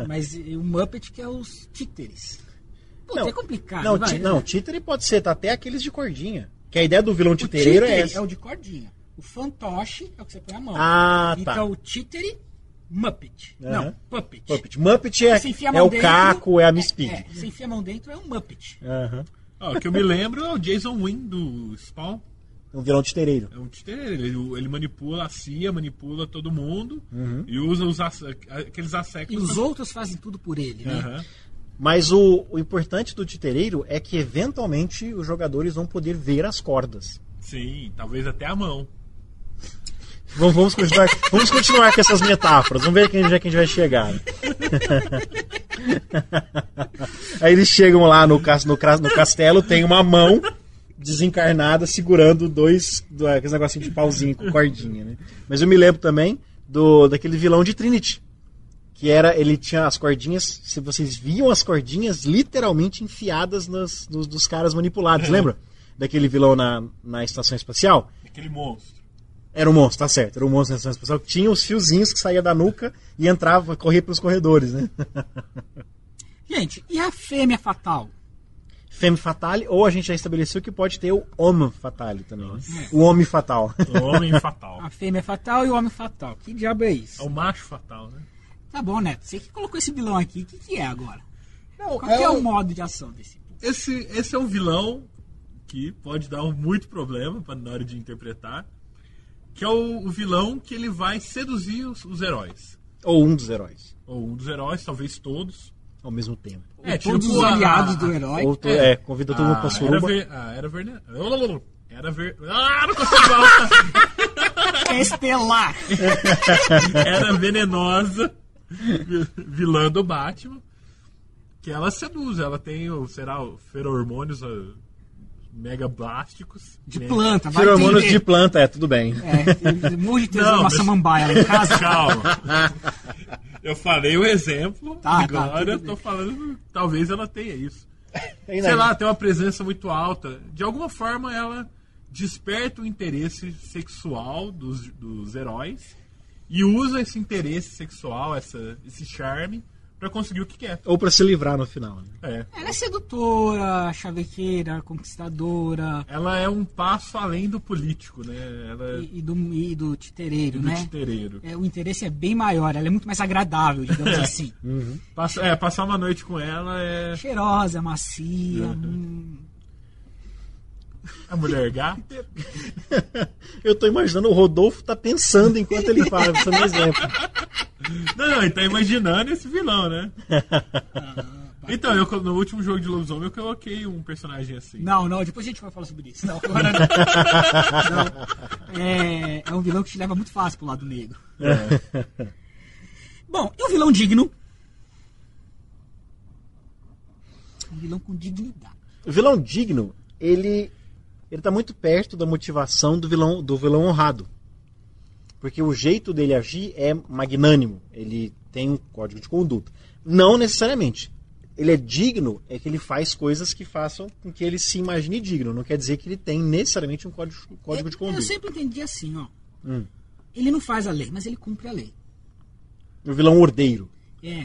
Mas o Muppet que é os títeres. Pô, é complicado. Não, títere pode ser, tá até aqueles de cordinha. Que a ideia do vilão titereiro é essa. É o de cordinha. O fantoche é o que você põe a mão. Ah, Fica tá. o títere Muppet. Não, Puppet. Muppet Você enfia a é mão o dentro, Caco, é a Miss Pig. Você enfia a mão dentro, é um Muppet. Aham. O que eu me lembro é o Jason Wynn do Spawn. Um vilão titereiro. É um titereiro. Ele manipula a CIA, manipula todo mundo e usa aqueles E assectos. os outros fazem tudo por ele, né? Aham. Mas o importante do titereiro é que eventualmente os jogadores vão poder ver as cordas. Sim, talvez até a mão. Vamos continuar com essas metáforas. Vamos ver onde é que a gente vai chegar. Aí eles chegam lá no castelo, tem uma mão desencarnada segurando aqueles negocinhos de pauzinho com cordinha, né? Mas eu me lembro também daquele vilão de Trinity. Que ele tinha as cordinhas, se vocês viam as cordinhas literalmente enfiadas dos caras manipulados, lembra? Daquele vilão na estação espacial? Aquele monstro. Era um monstro, tá certo. Era um monstro na estação espacial que tinha os fiozinhos que saía da nuca e entrava, corria pelos corredores, né? Gente, e a fêmea fatal? Femme Fatale, ou a gente já estabeleceu que pode ter o Homme Fatale também. Né? O Homem Fatal. O homem fatal. A fêmea fatal e o homem fatal. Que diabo é isso? É o macho fatal, né? Tá bom, Neto. Você que colocou esse vilão aqui, o que é agora? Não, Qual que é o modo de ação desse? Esse é um vilão que pode dar muito problema na hora de interpretar, que é o vilão que ele vai seduzir os heróis. Ou um dos heróis. Ou um dos heróis, talvez todos. Ao mesmo tempo. Todos os aliados do herói. Ou convida todo mundo pra suruba. Não consigo falar. Estelar. Era venenosa, vilã do Batman, que ela seduz. Ela tem, feromônios mega blásticos. De planta, vai Feromônios entender. de planta, tudo bem. Morro de tesão uma samambaia lá em casa. Calma. Eu falei o exemplo, agora eu tudo tô falando, talvez ela tenha isso. Sei Sei lá, tem uma presença muito alta. De alguma forma ela desperta o interesse sexual dos heróis e usa esse interesse sexual, esse charme, pra conseguir o que quer. Ou pra se livrar no final. Né? Ela é sedutora, chavequeira, conquistadora. Ela é um passo além do político, né? E do titereiro, do né? titereiro. O interesse é bem maior, ela é muito mais agradável, digamos assim. Passar uma noite com ela é... Cheirosa, macia. A mulher gato. Eu tô imaginando, o Rodolfo tá pensando enquanto ele fala, pensando no exemplo. Não, ele tá imaginando esse vilão, né? Então, no último jogo de lobisomem eu coloquei um personagem assim. Não, depois a gente vai falar sobre isso. Não, agora não. É um vilão que te leva muito fácil pro lado negro. Bom, e um vilão digno? Um vilão com dignidade. O vilão digno, ele tá muito perto da motivação do vilão honrado. Porque o jeito dele agir é magnânimo. Ele tem um código de conduta. Não necessariamente. Ele é digno, é que ele faz coisas que façam com que ele se imagine digno. Não quer dizer que ele tem necessariamente um código de conduta. Eu sempre entendi assim, ó. Ele não faz a lei, mas ele cumpre a lei. O vilão ordeiro.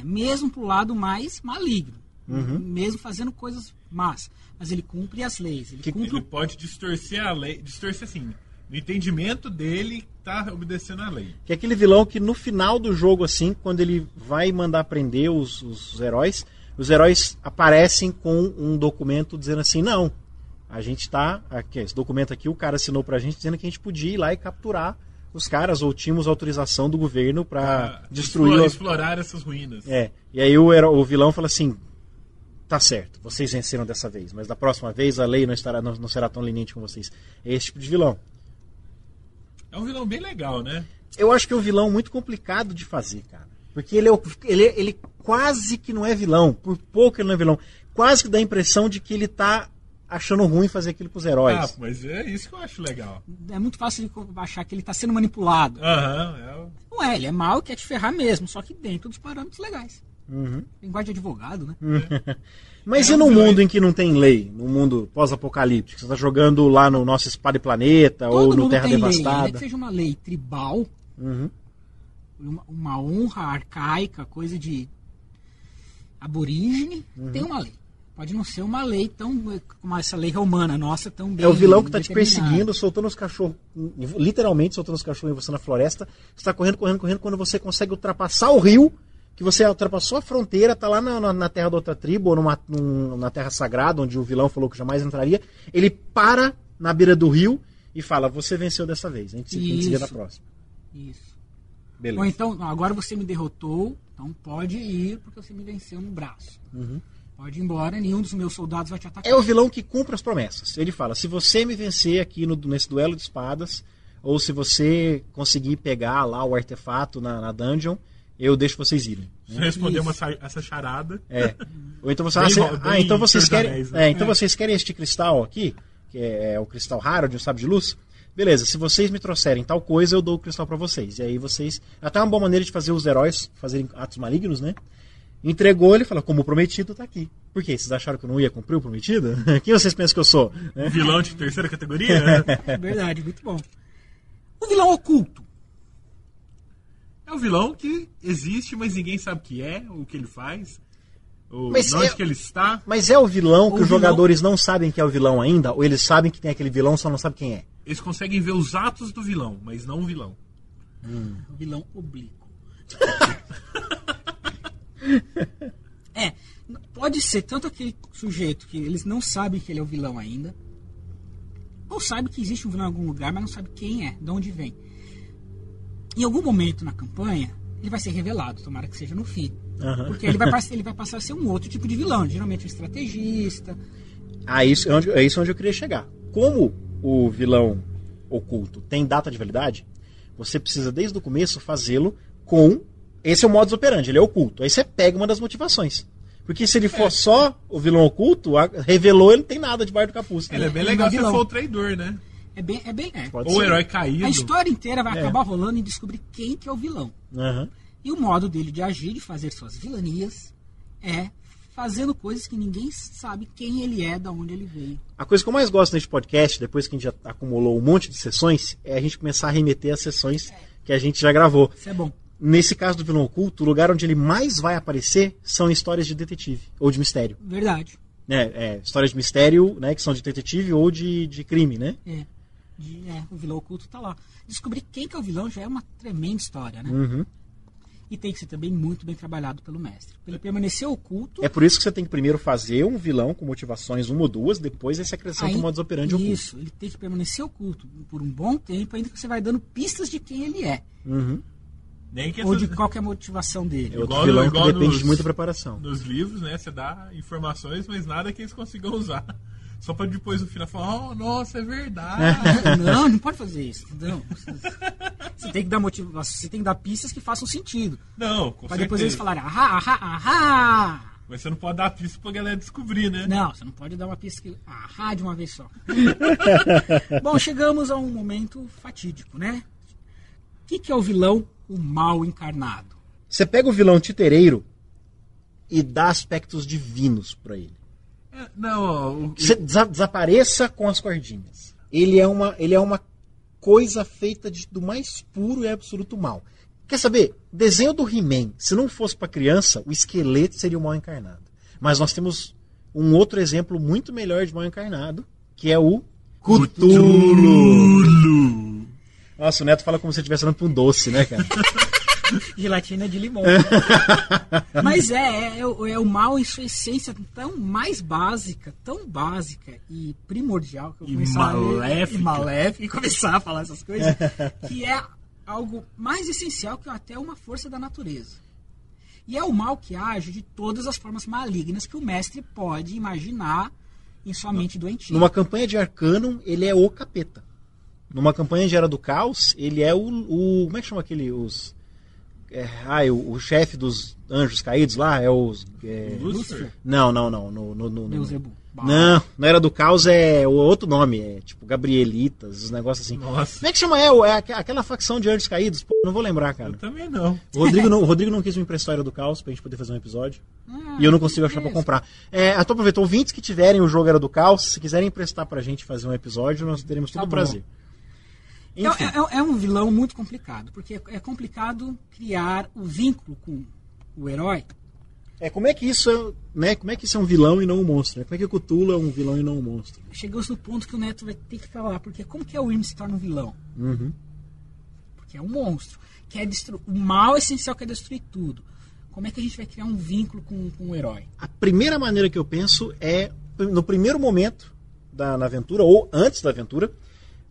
Mesmo pro lado mais maligno. Mesmo fazendo coisas más. Mas ele cumpre as leis. Ele pode distorcer a lei. Distorcer assim. No entendimento dele, tá obedecendo a lei. Que é aquele vilão que no final do jogo, assim, quando ele vai mandar prender os heróis aparecem com um documento dizendo assim, não, a gente tá... Aqui, esse documento aqui, o cara assinou pra gente dizendo que a gente podia ir lá e capturar os caras, ou tínhamos autorização do governo pra destruir... Explorar essas ruínas. E aí o vilão fala assim, tá certo, vocês venceram dessa vez, mas da próxima vez a lei não será tão leniente com vocês. É esse tipo de vilão. É um vilão bem legal, né? Eu acho que é um vilão muito complicado de fazer, cara. Porque ele quase que não é vilão. Por pouco ele não é vilão. Quase que dá a impressão de que ele tá achando ruim fazer aquilo pros heróis. Mas é isso que eu acho legal. É muito fácil de achar que ele tá sendo manipulado. Não é, ele é mau e quer te ferrar mesmo. Só que dentro dos parâmetros legais. Linguagem de advogado, né? Mas e no mundo em que não tem lei? No mundo pós-apocalíptico? Você tá jogando lá no nosso Espada e Planeta ou no Terra Devastada? Lei, que seja uma lei tribal, uma honra arcaica, coisa de aborígene, tem uma lei. Pode não ser uma lei tão, como essa lei romana nossa, tão bem. É o vilão que tá te determinada. perseguindo, soltando os cachorros, literalmente soltando os cachorros em você na floresta. Você tá correndo, quando você consegue ultrapassar o rio, que você ultrapassou a fronteira, tá lá na terra da outra tribo, ou na terra sagrada, onde o vilão falou que jamais entraria. Ele para na beira do rio e fala, você venceu dessa vez, a gente se vê na próxima. Isso. Beleza. Ou então, agora você me derrotou, então pode ir, porque você me venceu no braço. Pode ir embora, nenhum dos meus soldados vai te atacar. É o vilão que cumpre as promessas. Ele fala, se você me vencer aqui nesse duelo de espadas, ou se você conseguir pegar lá o artefato na dungeon, eu deixo vocês irem. Você respondeu essa charada. Ou então você então vocês querem, Anéis, né? então vocês querem este cristal aqui, que é o cristal raro de um sábio de luz? Beleza, se vocês me trouxerem tal coisa, eu dou o cristal pra vocês. E aí vocês... Até uma boa maneira de fazer os heróis fazerem atos malignos, né? Entregou, ele fala, como o prometido tá aqui. Por quê? Vocês acharam que eu não ia cumprir o prometido? Quem vocês pensam que eu sou? Um vilão de terceira categoria, né? Verdade, muito bom. O vilão oculto. É um vilão que existe, mas ninguém sabe o que é, o que ele faz, Mas onde que ele está. Mas é o vilão que os vilão- jogadores não sabem que é o vilão ainda? Ou eles sabem que tem aquele vilão, só não sabem quem é? Eles conseguem ver os atos do vilão, mas não o vilão. O vilão oblíquo. Pode ser tanto aquele sujeito que eles não sabem que ele é o vilão ainda, ou sabe que existe um vilão em algum lugar, mas não sabe quem é, de onde vem. Em algum momento na campanha, ele vai ser revelado, tomara que seja no fim. Porque ele vai passar a ser um outro tipo de vilão, geralmente um estrategista. É isso onde eu queria chegar. Como o vilão oculto tem data de validade, você precisa desde o começo fazê-lo com... Esse é o modus operandi, ele é oculto. Aí você pega uma das motivações. Porque se ele for só o vilão oculto, revelou, ele não tem nada debaixo do capuz. Ele é bem ele legal é se vilão. for o traidor, né? É bem. Pode Ou o ser. herói caído. A história inteira vai acabar rolando em descobrir quem que é o vilão. Aham. E o modo dele de agir, de fazer suas vilanias, é fazendo coisas que ninguém sabe quem ele é, de onde ele veio. A coisa que eu mais gosto neste podcast, depois que a gente já acumulou um monte de sessões, é a gente começar a remeter às sessões que a gente já gravou. Isso é bom. Nesse caso do vilão oculto, o lugar onde ele mais vai aparecer são histórias de detetive, ou de mistério. Verdade. Histórias de mistério, né, que são de detetive ou de crime, né? O vilão oculto tá lá. Descobrir quem que é o vilão já é uma tremenda história, né? Uhum. E tem que ser também muito bem trabalhado pelo mestre. Pra ele permanecer oculto... É por isso que você tem que primeiro fazer um vilão com motivações uma ou duas, depois você acrescenta o modus operandi oculto. Isso, ele tem que permanecer oculto por um bom tempo, ainda que você vai dando pistas de quem ele é. Uhum. Nem que Ou de qual que é a motivação dele. É outro Igual- vilão que igual depende nos- de muita preparação. Nos livros, né? Você dá informações, mas nada que eles consigam usar. Só pra depois no final falar, nossa, é verdade. Não pode fazer isso. Não. Você tem que dar motivação, você tem que dar pistas que façam sentido. Não, com Pra certeza. depois eles falarem, ahá. Mas você não pode dar pista pra galera descobrir, né? Não, você não pode dar uma pista que de uma vez só. Bom, chegamos a um momento fatídico, né? O que é o vilão? O mal encarnado. Você pega o vilão titereiro e dá aspectos divinos pra ele. Você desapareça com as cordinhas. Ele é uma coisa feita do mais puro e absoluto mal. Quer saber? Desenho do He-Man, se não fosse pra criança, o esqueleto seria o mal encarnado. Mas nós temos um outro exemplo muito melhor de mal encarnado, que é o Cthulhu. Nossa, o Neto fala como se estivesse falando pra um doce, né, cara? Gelatina de limão. Mas é o mal em sua essência tão mais básica, tão básica e primordial que eu maléfica e começar a falar essas coisas, que é algo mais essencial que até uma força da natureza. E é o mal que age de todas as formas malignas que o mestre pode imaginar em sua mente doentia. Numa campanha de Arcanum, ele é o capeta. Numa campanha de Era do Caos, ele é o como é que chama aquele... o chefe dos anjos caídos lá é os... Lúcifer? Não. Beelzebub. Não Era do Caos é o outro nome, é tipo Gabrielitas, os negócios assim. Nossa. Como é que chama? Aquela facção de anjos caídos? Pô, não vou lembrar, cara. Eu também não. O Rodrigo não quis me emprestar a Era do Caos pra gente poder fazer um episódio. E eu não consigo achar pra comprar. Tô aproveitando, ouvintes que tiverem o jogo Era do Caos, se quiserem emprestar pra gente fazer um episódio, nós teremos todo o prazer. Enfim. É um vilão muito complicado, porque é complicado criar o vínculo com o herói, Como é que isso né? Como é que isso é um vilão e não um monstro? Né? Como é que o Cthulhu é um vilão e não um monstro? Chegamos no ponto que o Neto vai ter que falar, porque como que a Wyrm se torna um vilão? Uhum. Porque é um monstro. O mal essencial que é destruir tudo. Como é que a gente vai criar um vínculo com o herói? A primeira maneira que eu penso é, no primeiro momento na aventura, ou antes da aventura,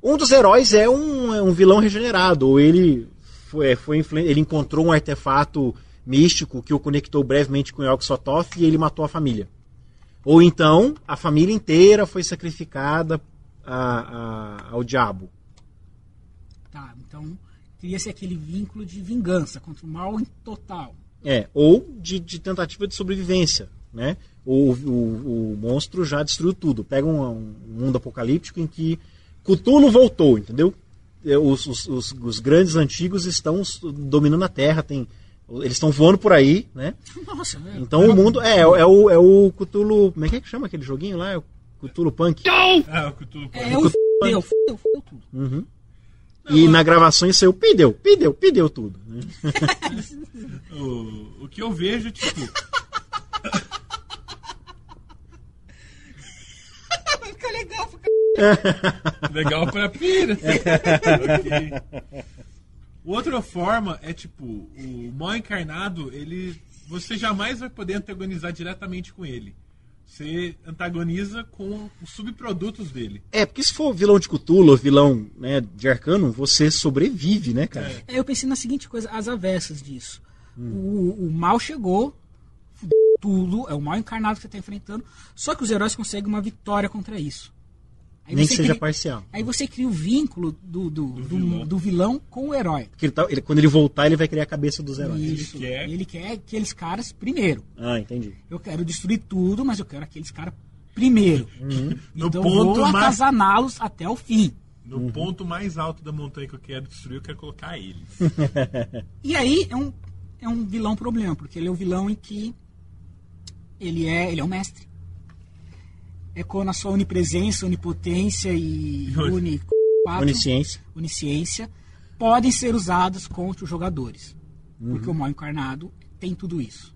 um dos heróis é um vilão regenerado, ou ele ele encontrou um artefato místico que o conectou brevemente com Yog-Sothoth e ele matou a família. Ou então, a família inteira foi sacrificada ao diabo. Tá, então cria-se aquele vínculo de vingança contra o mal em total. Ou de tentativa de sobrevivência, né? O monstro já destruiu tudo. Pega um mundo apocalíptico em que Cthulhu voltou, entendeu? Os grandes antigos estão dominando a Terra, eles estão voando por aí, né? Nossa, velho. Então o mundo é o Cthulhu, como é que chama aquele joguinho lá? É o Cthulhu Punk. O Cthulhu Punk. Fudeu tudo. Uhum. E na gravação isso aí perdeu tudo. Né? O que eu vejo, tipo... Fica legal, Legal pra pira. Okay. Outra forma é tipo, o mal encarnado, você jamais vai poder antagonizar diretamente com ele. Você antagoniza com os subprodutos dele. Porque se for vilão de Cthulhu, vilão, né, de Arcanum, você sobrevive, né, cara? Eu pensei na seguinte coisa, as avessas disso. O mal chegou, tudo, é o mal encarnado que você está enfrentando, só que os heróis conseguem uma vitória contra isso. Aí nem que seja parcial. Aí você cria o vínculo do vilão com o herói. Porque quando ele voltar, ele vai criar a cabeça dos heróis. Isso. Ele quer aqueles caras primeiro. Entendi. Eu quero destruir tudo, mas eu quero aqueles caras primeiro. Uhum. Então vou atazaná-los até o fim. No ponto mais alto da montanha que eu quero destruir, eu quero colocar eles. E aí é um vilão problema, porque ele é o vilão em que ele é um mestre. É quando a sua onipresença, onipotência e onisciência podem ser usadas contra os jogadores. Porque o mal encarnado tem tudo isso.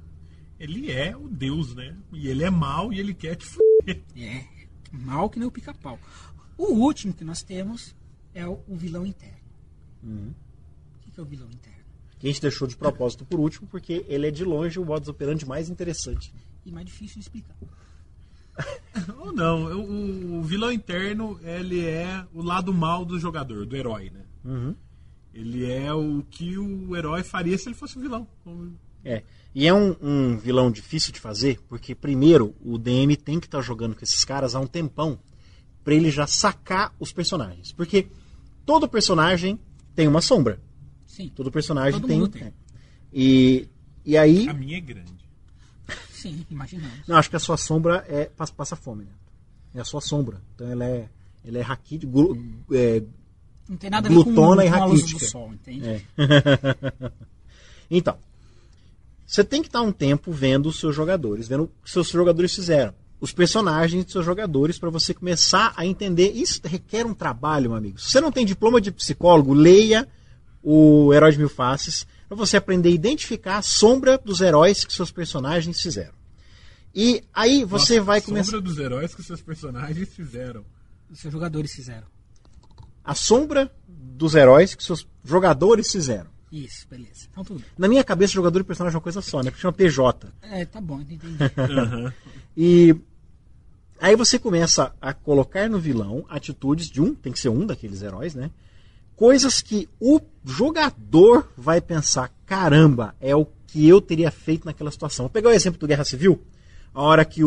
Ele é o Deus, né? E ele é mau e ele quer te foder. Mal que nem o pica-pau. O último que nós temos é o vilão interno. O que é o vilão interno? Que a gente deixou de propósito por último, porque ele é de longe o modus operandi mais interessante. E mais difícil de explicar. Ou não, o vilão interno, ele é o lado mal do jogador, do herói, né? Uhum. Ele é o que o herói faria se ele fosse um vilão. E é um vilão difícil de fazer, porque primeiro o DM tem que estar jogando com esses caras há um tempão para ele já sacar os personagens. Porque todo personagem tem uma sombra. Sim. Todo personagem Todo mundo tem. E aí... A minha é grande. Sim, imaginamos. Não, acho que a sua sombra passa fome, né? É a sua sombra. Então ela é raquítica, não tem nada a ver com a luz do sol, entende? Então, você tem que estar um tempo vendo os seus jogadores, vendo o que seus jogadores fizeram. Os personagens dos seus jogadores, para você começar a entender. Isso requer um trabalho, meu amigo. Se você não tem diploma de psicólogo, leia o Herói de Mil Faces, para você aprender a identificar a sombra dos heróis que seus personagens fizeram. E aí você vai começar... A sombra dos heróis que seus personagens fizeram. Os seus jogadores fizeram. A sombra dos heróis que seus jogadores fizeram. Isso, beleza. Então tudo. Na minha cabeça, jogador e personagem é uma coisa só, né? Porque chama PJ. Tá bom, entendi. E aí você começa a colocar no vilão atitudes tem que ser um daqueles heróis, né? Coisas que o jogador vai pensar, caramba, é o que eu teria feito naquela situação. Vou pegar o exemplo do Guerra Civil, a hora que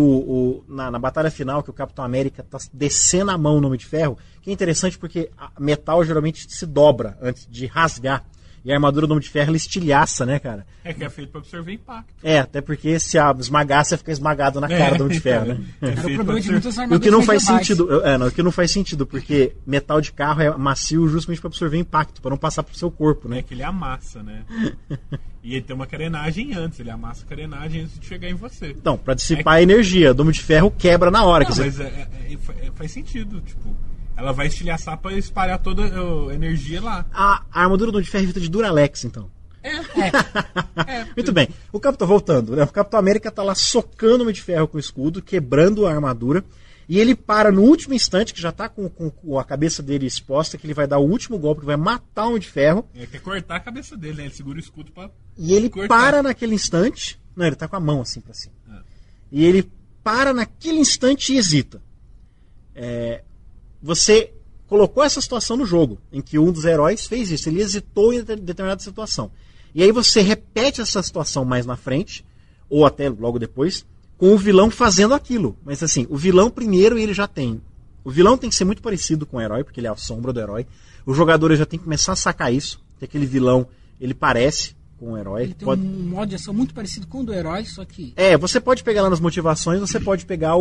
na batalha final, que o Capitão América está descendo a mão no Homem de Ferro, que é interessante porque a metal geralmente se dobra antes de rasgar. E a armadura do Homem de Ferro ela estilhaça, né, cara? Que é feito para absorver impacto. Até porque se esmagar, você fica esmagado na cara do Homem de Ferro, né? O problema de muitas O que não faz sentido, o que não faz sentido, porque metal de carro é macio justamente para absorver impacto, para não passar pro seu corpo, né? Que ele amassa, né? E ele tem uma carenagem antes, ele amassa a carenagem antes de chegar em você. Então, para dissipar a energia, do Homem de Ferro quebra na hora. Não, mas faz sentido, tipo... Ela vai estilhaçar pra espalhar toda a energia lá. A armadura do Homem de Ferro é feita de Duralex, então. Muito bem. O Capitão, voltando, né? O Capitão América tá lá socando o Homem de Ferro com o escudo, quebrando a armadura. E ele para no último instante, que já tá com a cabeça dele exposta, que ele vai dar o último golpe, que vai matar o Homem de Ferro. Ele quer cortar a cabeça dele, né? Ele segura o escudo pra E ele cortar. para naquele instante. Não, ele tá com a mão assim pra cima. E ele para naquele instante e hesita. Você colocou essa situação no jogo, em que um dos heróis fez isso. Ele hesitou em determinada situação. E aí você repete essa situação mais na frente, ou até logo depois, com o vilão fazendo aquilo. Mas assim, o vilão primeiro ele já tem. O vilão tem que ser muito parecido com o herói, porque ele é a sombra do herói. Os jogadores já tem que começar a sacar isso. Que aquele vilão, ele parece com o herói. Ele tem um modo de ação muito parecido com o do herói, só que... Você pode pegar lá nas motivações, você pode pegar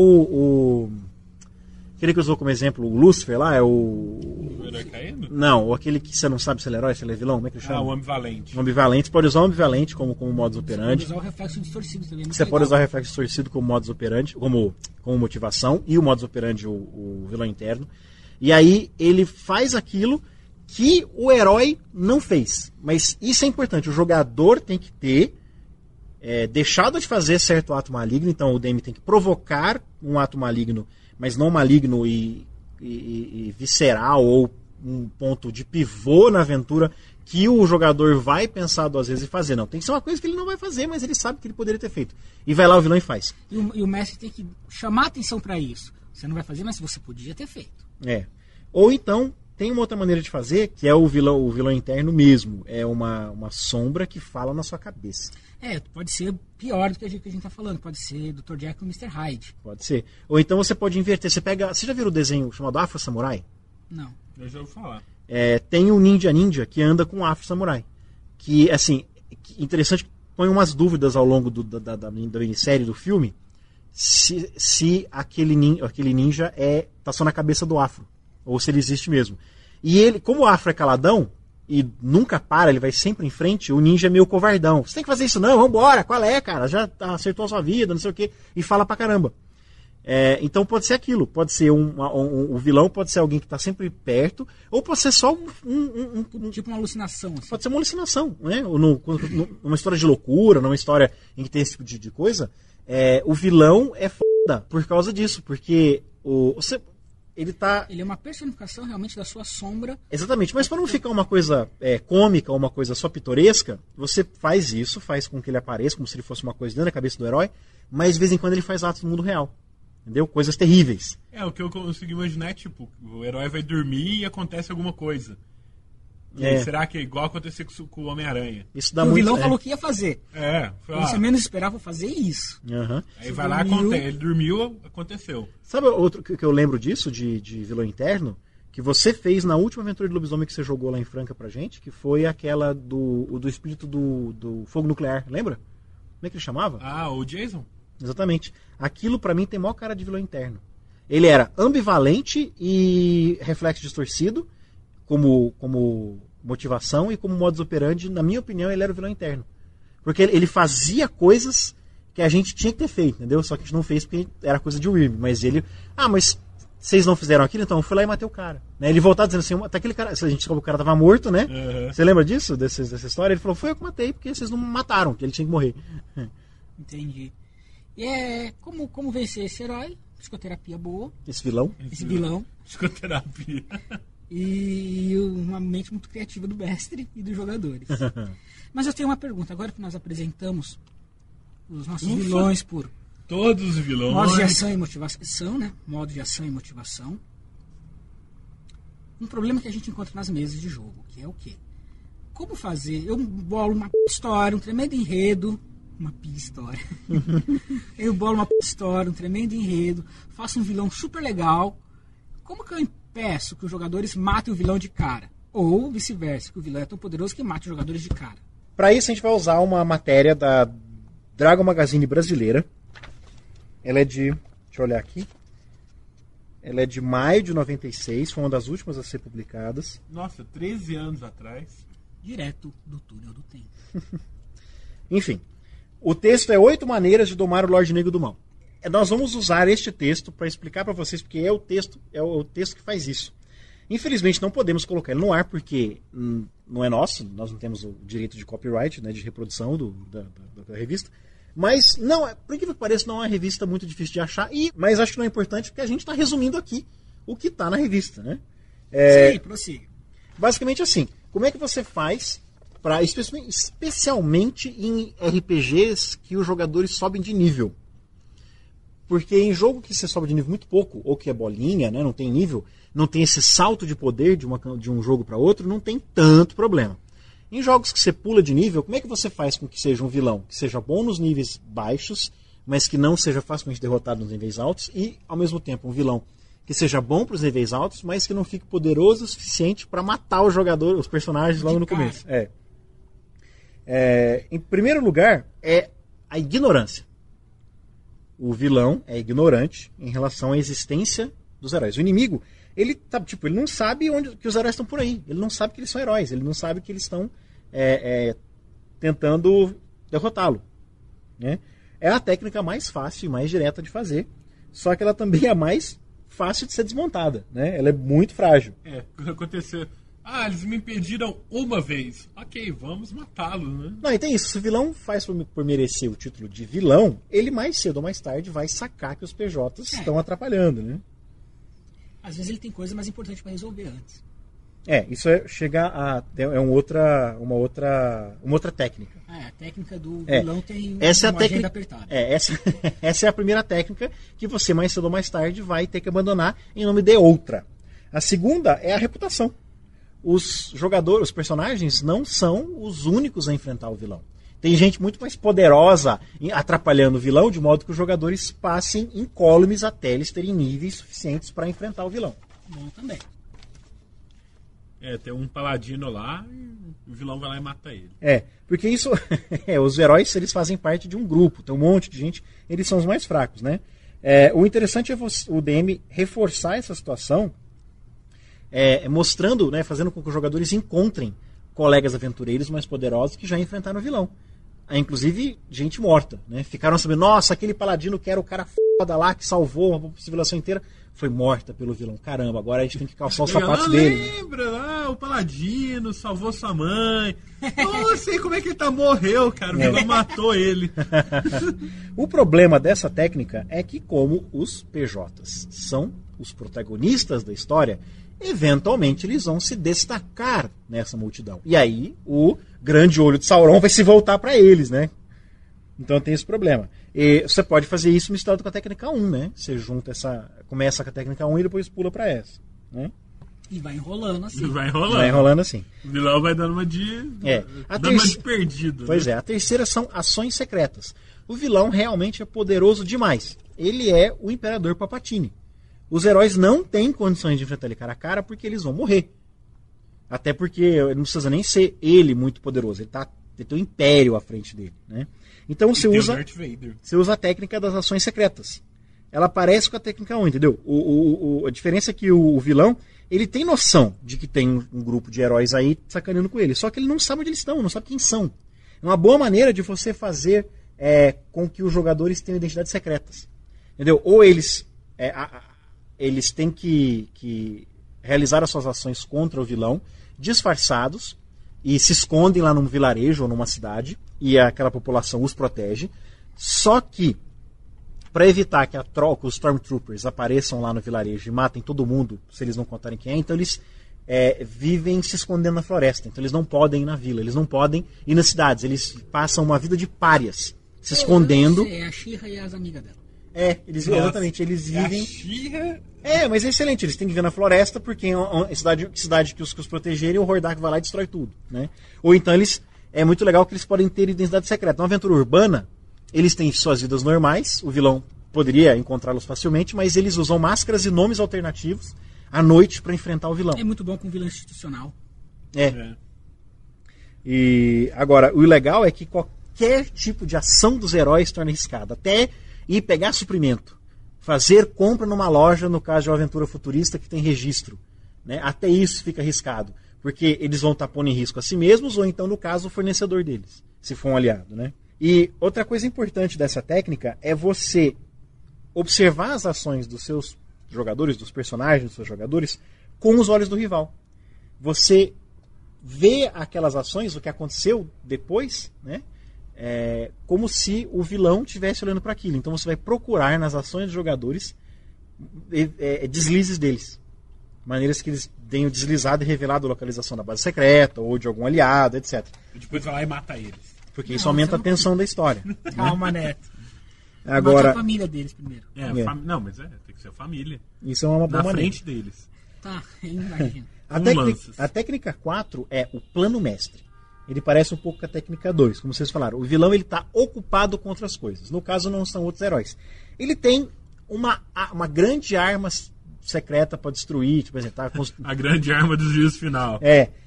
aquele que usou como exemplo, o Lúcifer lá, O herói caindo? Não, aquele que você não sabe se ele é herói, se ele é vilão, como é que ele chama? O ambivalente. O ambivalente, você pode usar o ambivalente como modus operandi. Você pode usar o reflexo distorcido também. Você pode usar o reflexo distorcido como modus operandi, como motivação, e o modus operandi, o vilão interno. E aí ele faz aquilo que o herói não fez. Mas isso é importante, o jogador tem que ter deixado de fazer certo ato maligno, então o DM tem que provocar um ato maligno, mas não maligno e visceral, ou um ponto de pivô na aventura que o jogador vai pensar duas vezes e fazer. Não, tem que ser uma coisa que ele não vai fazer, mas ele sabe que ele poderia ter feito. E vai lá o vilão e faz. E o mestre tem que chamar atenção para isso. Você não vai fazer, mas você podia ter feito. Ou então, tem uma outra maneira de fazer, que é o vilão interno mesmo. É uma sombra que fala na sua cabeça. Pode ser pior do que a gente está falando. Pode ser Dr. Jekyll e Mr. Hyde. Pode ser. Ou então você pode inverter. Você já viu o desenho chamado Afro Samurai? Não. Eu já ouvi falar. Tem um ninja que anda com Afro Samurai. Que, assim, interessante, põe umas dúvidas ao longo da minissérie do filme se aquele ninja tá só na cabeça do Afro. Ou se ele existe mesmo. E ele, como o Afro é caladão, e nunca para, ele vai sempre em frente, o ninja é meio covardão. Você tem que fazer isso não, vambora, qual é, cara? Já acertou a sua vida, não sei o quê. E fala pra caramba. Então pode ser aquilo, pode ser o vilão, pode ser alguém que está sempre perto, ou pode ser só tipo uma alucinação. Assim. Pode ser uma alucinação, né? Numa história de loucura, numa história em que tem esse tipo de coisa, o vilão é foda por causa disso, porque ele é uma personificação realmente da sua sombra. Exatamente, mas para não ficar uma coisa cômica ou uma coisa só pitoresca, você faz isso, faz com que ele apareça como se ele fosse uma coisa dentro da cabeça do herói, mas de vez em quando ele faz atos no mundo real. Entendeu? Coisas terríveis. O que eu consigo imaginar é tipo, o herói vai dormir e acontece alguma coisa. Será que é igual aconteceu com o Homem-Aranha? Isso dá o muito, vilão falou que ia fazer. Foi você menos esperava fazer isso. Uhum. Aí vai lá, ele dormiu, aconteceu. Sabe outro que eu lembro disso, de vilão interno? Que você fez na última aventura de lobisomem que você jogou lá em Franca pra gente, que foi aquela do espírito do fogo nuclear, lembra? Como é que ele chamava? O Jason? Exatamente. Aquilo pra mim tem maior cara de vilão interno. Ele era ambivalente e reflexo distorcido, como motivação, e como modus operandi, na minha opinião, ele era o vilão interno. Porque ele fazia coisas que a gente tinha que ter feito, entendeu? Só que a gente não fez porque era coisa de Wyrm. Mas ele... mas vocês não fizeram aquilo, então eu fui lá e matei o cara. Né? Ele voltava dizendo assim, até aquele cara... A gente descobriu que o cara tava morto, né? Uhum. Você lembra disso? Dessa história? Ele falou, foi eu que matei, porque vocês não me mataram, que ele tinha que morrer. Entendi. E como vencer esse herói? Psicoterapia boa. Esse vilão. Psicoterapia. E uma mente muito criativa do mestre e dos jogadores. Mas eu tenho uma pergunta. Agora que nós apresentamos os nossos vilões por... Todos os vilões. Modos de ação e motivação, né? Modo de ação e motivação. Um problema que a gente encontra nas mesas de jogo, que é o quê? Como fazer? Eu bolo uma história, um tremendo enredo... Uma história. Eu bolo uma história, um tremendo enredo, faço um vilão super legal. Como que eu impeço que os jogadores matem o vilão de cara? Ou vice-versa, que o vilão é tão poderoso que mate os jogadores de cara? Para isso a gente vai usar uma matéria da Dragon Magazine brasileira. Ela é de... Deixa eu olhar aqui. Ela é de maio de 96, foi uma das últimas a ser publicadas. Nossa, 13 anos atrás. Direto do túnel do tempo. Enfim. O texto é 8 maneiras de domar o Lorde Negro do Mal. Nós vamos usar este texto para explicar para vocês, porque é o texto que faz isso. Infelizmente não podemos colocar ele no ar porque não é nosso, nós não temos o direito de copyright, né, de reprodução da revista. Mas, não, por incrível que pareça, não é uma revista muito difícil de achar, mas acho que não é importante porque a gente está resumindo aqui o que está na revista, né? Sim, prossiga. Basicamente assim, como é que você faz para, especialmente em RPGs que os jogadores sobem de nível? Porque em jogo que você sobe de nível muito pouco, ou que é bolinha, né, não tem nível, não tem esse salto de poder de um jogo para outro, não tem tanto problema. Em jogos que você pula de nível, como é que você faz com que seja um vilão que seja bom nos níveis baixos, mas que não seja facilmente derrotado nos níveis altos, e, ao mesmo tempo, um vilão que seja bom para os níveis altos, mas que não fique poderoso o suficiente para matar o jogador, os personagens logo no começo? Em primeiro lugar, é a ignorância. O vilão é ignorante em relação à existência dos heróis. O inimigo, ele não sabe que os heróis estão por aí. Ele não sabe que eles são heróis. Ele não sabe que eles estão tentando derrotá-lo. Né? É a técnica mais fácil e mais direta de fazer. Só que ela também é a mais fácil de ser desmontada. Né? Ela é muito frágil. Aconteceu. Eles me impediram uma vez. Ok, vamos matá-lo, né? Não, e tem isso. Se o vilão faz por merecer o título de vilão, ele mais cedo ou mais tarde vai sacar que os PJs estão atrapalhando, né? Às vezes ele tem coisa mais importante para resolver antes. Isso chega a... uma outra técnica. A técnica do vilão tem uma agenda apertada. Essa é a primeira técnica que você mais cedo ou mais tarde vai ter que abandonar em nome de outra. A segunda é a reputação. Os personagens não são os únicos a enfrentar o vilão. Tem gente muito mais poderosa atrapalhando o vilão, de modo que os jogadores passem incólumes até eles terem níveis suficientes para enfrentar o vilão. Bom também. Tem um paladino lá e o vilão vai lá e mata ele. Porque isso... os heróis, eles fazem parte de um grupo. Tem um monte de gente, eles são os mais fracos, né? O interessante é o DM reforçar essa situação, mostrando, né, fazendo com que os jogadores encontrem colegas aventureiros mais poderosos que já enfrentaram o vilão. Inclusive, gente morta. Né? Ficaram sabendo, nossa, aquele paladino que era o cara foda lá, que salvou uma civilização inteira, foi morta pelo vilão. Caramba, agora a gente tem que calçar os sapatos dele. Lembra lá, o paladino salvou sua mãe. Não sei como é que ele morreu, cara. O vilão matou ele. O problema dessa técnica é que, como os PJs são os protagonistas da história, eventualmente eles vão se destacar nessa multidão. E aí o grande olho de Sauron vai se voltar para eles, né? Então tem esse problema. E você pode fazer isso misturado com a técnica 1, né? Você começa com a técnica 1 e depois pula para essa, né? E vai enrolando assim. Vai enrolando assim. O vilão vai dando uma de perdido. Pois né? A terceira são ações secretas. O vilão realmente é poderoso demais. Ele é o Imperador Palpatine. Os heróis não têm condições de enfrentar ele cara a cara porque eles vão morrer. Até porque não precisa nem ser ele muito poderoso. Ele tem um império à frente dele. Né? Então você usa a técnica das ações secretas. Ela parece com a técnica 1, entendeu? A diferença é que o vilão, ele tem noção de que tem um grupo de heróis aí sacaneando com ele. Só que ele não sabe onde eles estão, não sabe quem são. É uma boa maneira de você fazer com que os jogadores tenham identidades secretas. Entendeu? Ou eles têm que realizar as suas ações contra o vilão, disfarçados, e se escondem lá num vilarejo ou numa cidade, e aquela população os protege. Só que, para evitar que os Stormtroopers apareçam lá no vilarejo e matem todo mundo, se eles não contarem quem é, então eles vivem se escondendo na floresta. Então eles não podem ir na vila, eles não podem ir nas cidades, eles passam uma vida de párias, se escondendo. É a She-Ra e as amigas dela. Exatamente, eles vivem... A She-Ra... mas é excelente, eles têm que viver na floresta, porque é uma cidade que os protegerem, o Hordak vai lá e destrói tudo, né? Ou então é muito legal que eles podem ter identidade secreta. Uma aventura urbana, eles têm suas vidas normais, o vilão poderia encontrá-los facilmente, mas eles usam máscaras e nomes alternativos à noite para enfrentar o vilão. É muito bom com o vilão institucional. E agora, o legal é que qualquer tipo de ação dos heróis torna arriscada, até ir pegar suprimento, fazer compra numa loja, no caso de uma aventura futurista que tem registro, né? Até isso fica arriscado, porque eles vão estar pondo em risco a si mesmos, ou então, no caso, o fornecedor deles, se for um aliado, né? E outra coisa importante dessa técnica é você observar as ações dos seus jogadores, dos personagens dos seus jogadores, com os olhos do rival. Você vê aquelas ações, o que aconteceu depois, né? Como se o vilão estivesse olhando para aquilo. Então você vai procurar nas ações dos jogadores deslizes deles. Maneiras que eles tenham deslizado e revelado a localização da base secreta ou de algum aliado, etc. E depois vai lá e mata eles. Porque isso aumenta a tensão da história. Calma, Neto. Agora, mata a família deles primeiro. Não, mas tem que ser a família. Isso é uma boa Na maneira. frente deles. Tá, eu imagino. A técnica 4 é o plano mestre. Ele parece um pouco com a técnica 2, como vocês falaram. O vilão está ocupado com outras coisas. No caso, não são outros heróis. Ele tem uma grande arma secreta para destruir. Tipo, a grande arma do juízo final.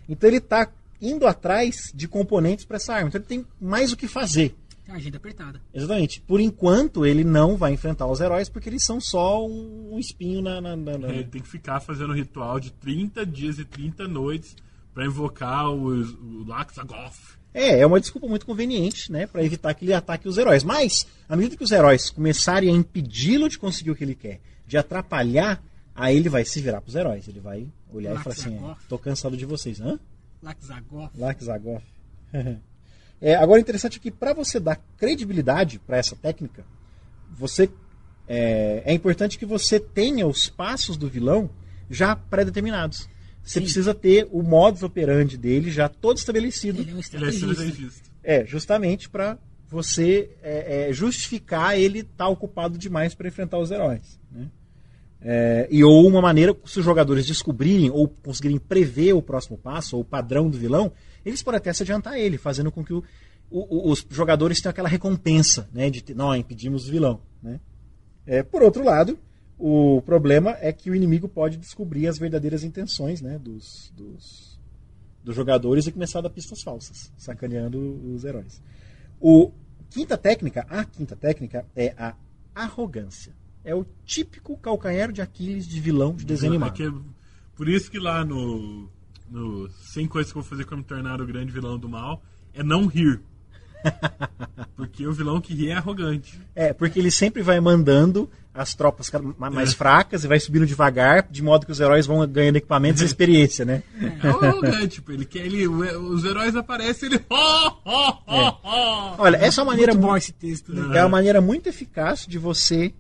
Então ele está indo atrás de componentes para essa arma. Então ele tem mais o que fazer. Tem a agenda apertada. Exatamente. Por enquanto, ele não vai enfrentar os heróis porque eles são só um espinho na... Ele tem que ficar fazendo um ritual de 30 dias e 30 noites para invocar o Laxagoth. É uma desculpa muito conveniente, né, para evitar que ele ataque os heróis. Mas, à medida que os heróis começarem a impedi-lo de conseguir o que ele quer, de atrapalhar, aí ele vai se virar para os heróis. Ele vai olhar e falar assim, tô cansado de vocês. Hã? Laxagoth. Agora, interessante é que para você dar credibilidade para essa técnica, é importante que você tenha os passos do vilão já pré-determinados. Você precisa ter o modus operandi dele já todo estabelecido. Ele é um estrategista. Justamente para você justificar ele estar ocupado demais para enfrentar os heróis. Né? Ou uma maneira, se os jogadores descobrirem ou conseguirem prever o próximo passo ou o padrão do vilão, eles podem até se adiantar a ele, fazendo com que os jogadores tenham aquela recompensa, né, de impedimos o vilão. Né? Por outro lado, o problema é que o inimigo pode descobrir as verdadeiras intenções, né, dos jogadores e começar a dar pistas falsas, sacaneando os heróis. A quinta técnica é a arrogância. É o típico calcanhar de Aquiles de vilão de desenho animado. Por isso que lá no 100 coisas que eu vou fazer para me tornar o grande vilão do mal é não rir. Porque o vilão que ri é arrogante. Porque ele sempre vai mandando as tropas mais fracas e vai subindo devagar, de modo que os heróis vão ganhando equipamentos e experiência, né? É arrogante, tipo, os heróis aparecem e ele... Olha, essa é uma maneira muito bom esse texto, né? É uma maneira muito eficaz de você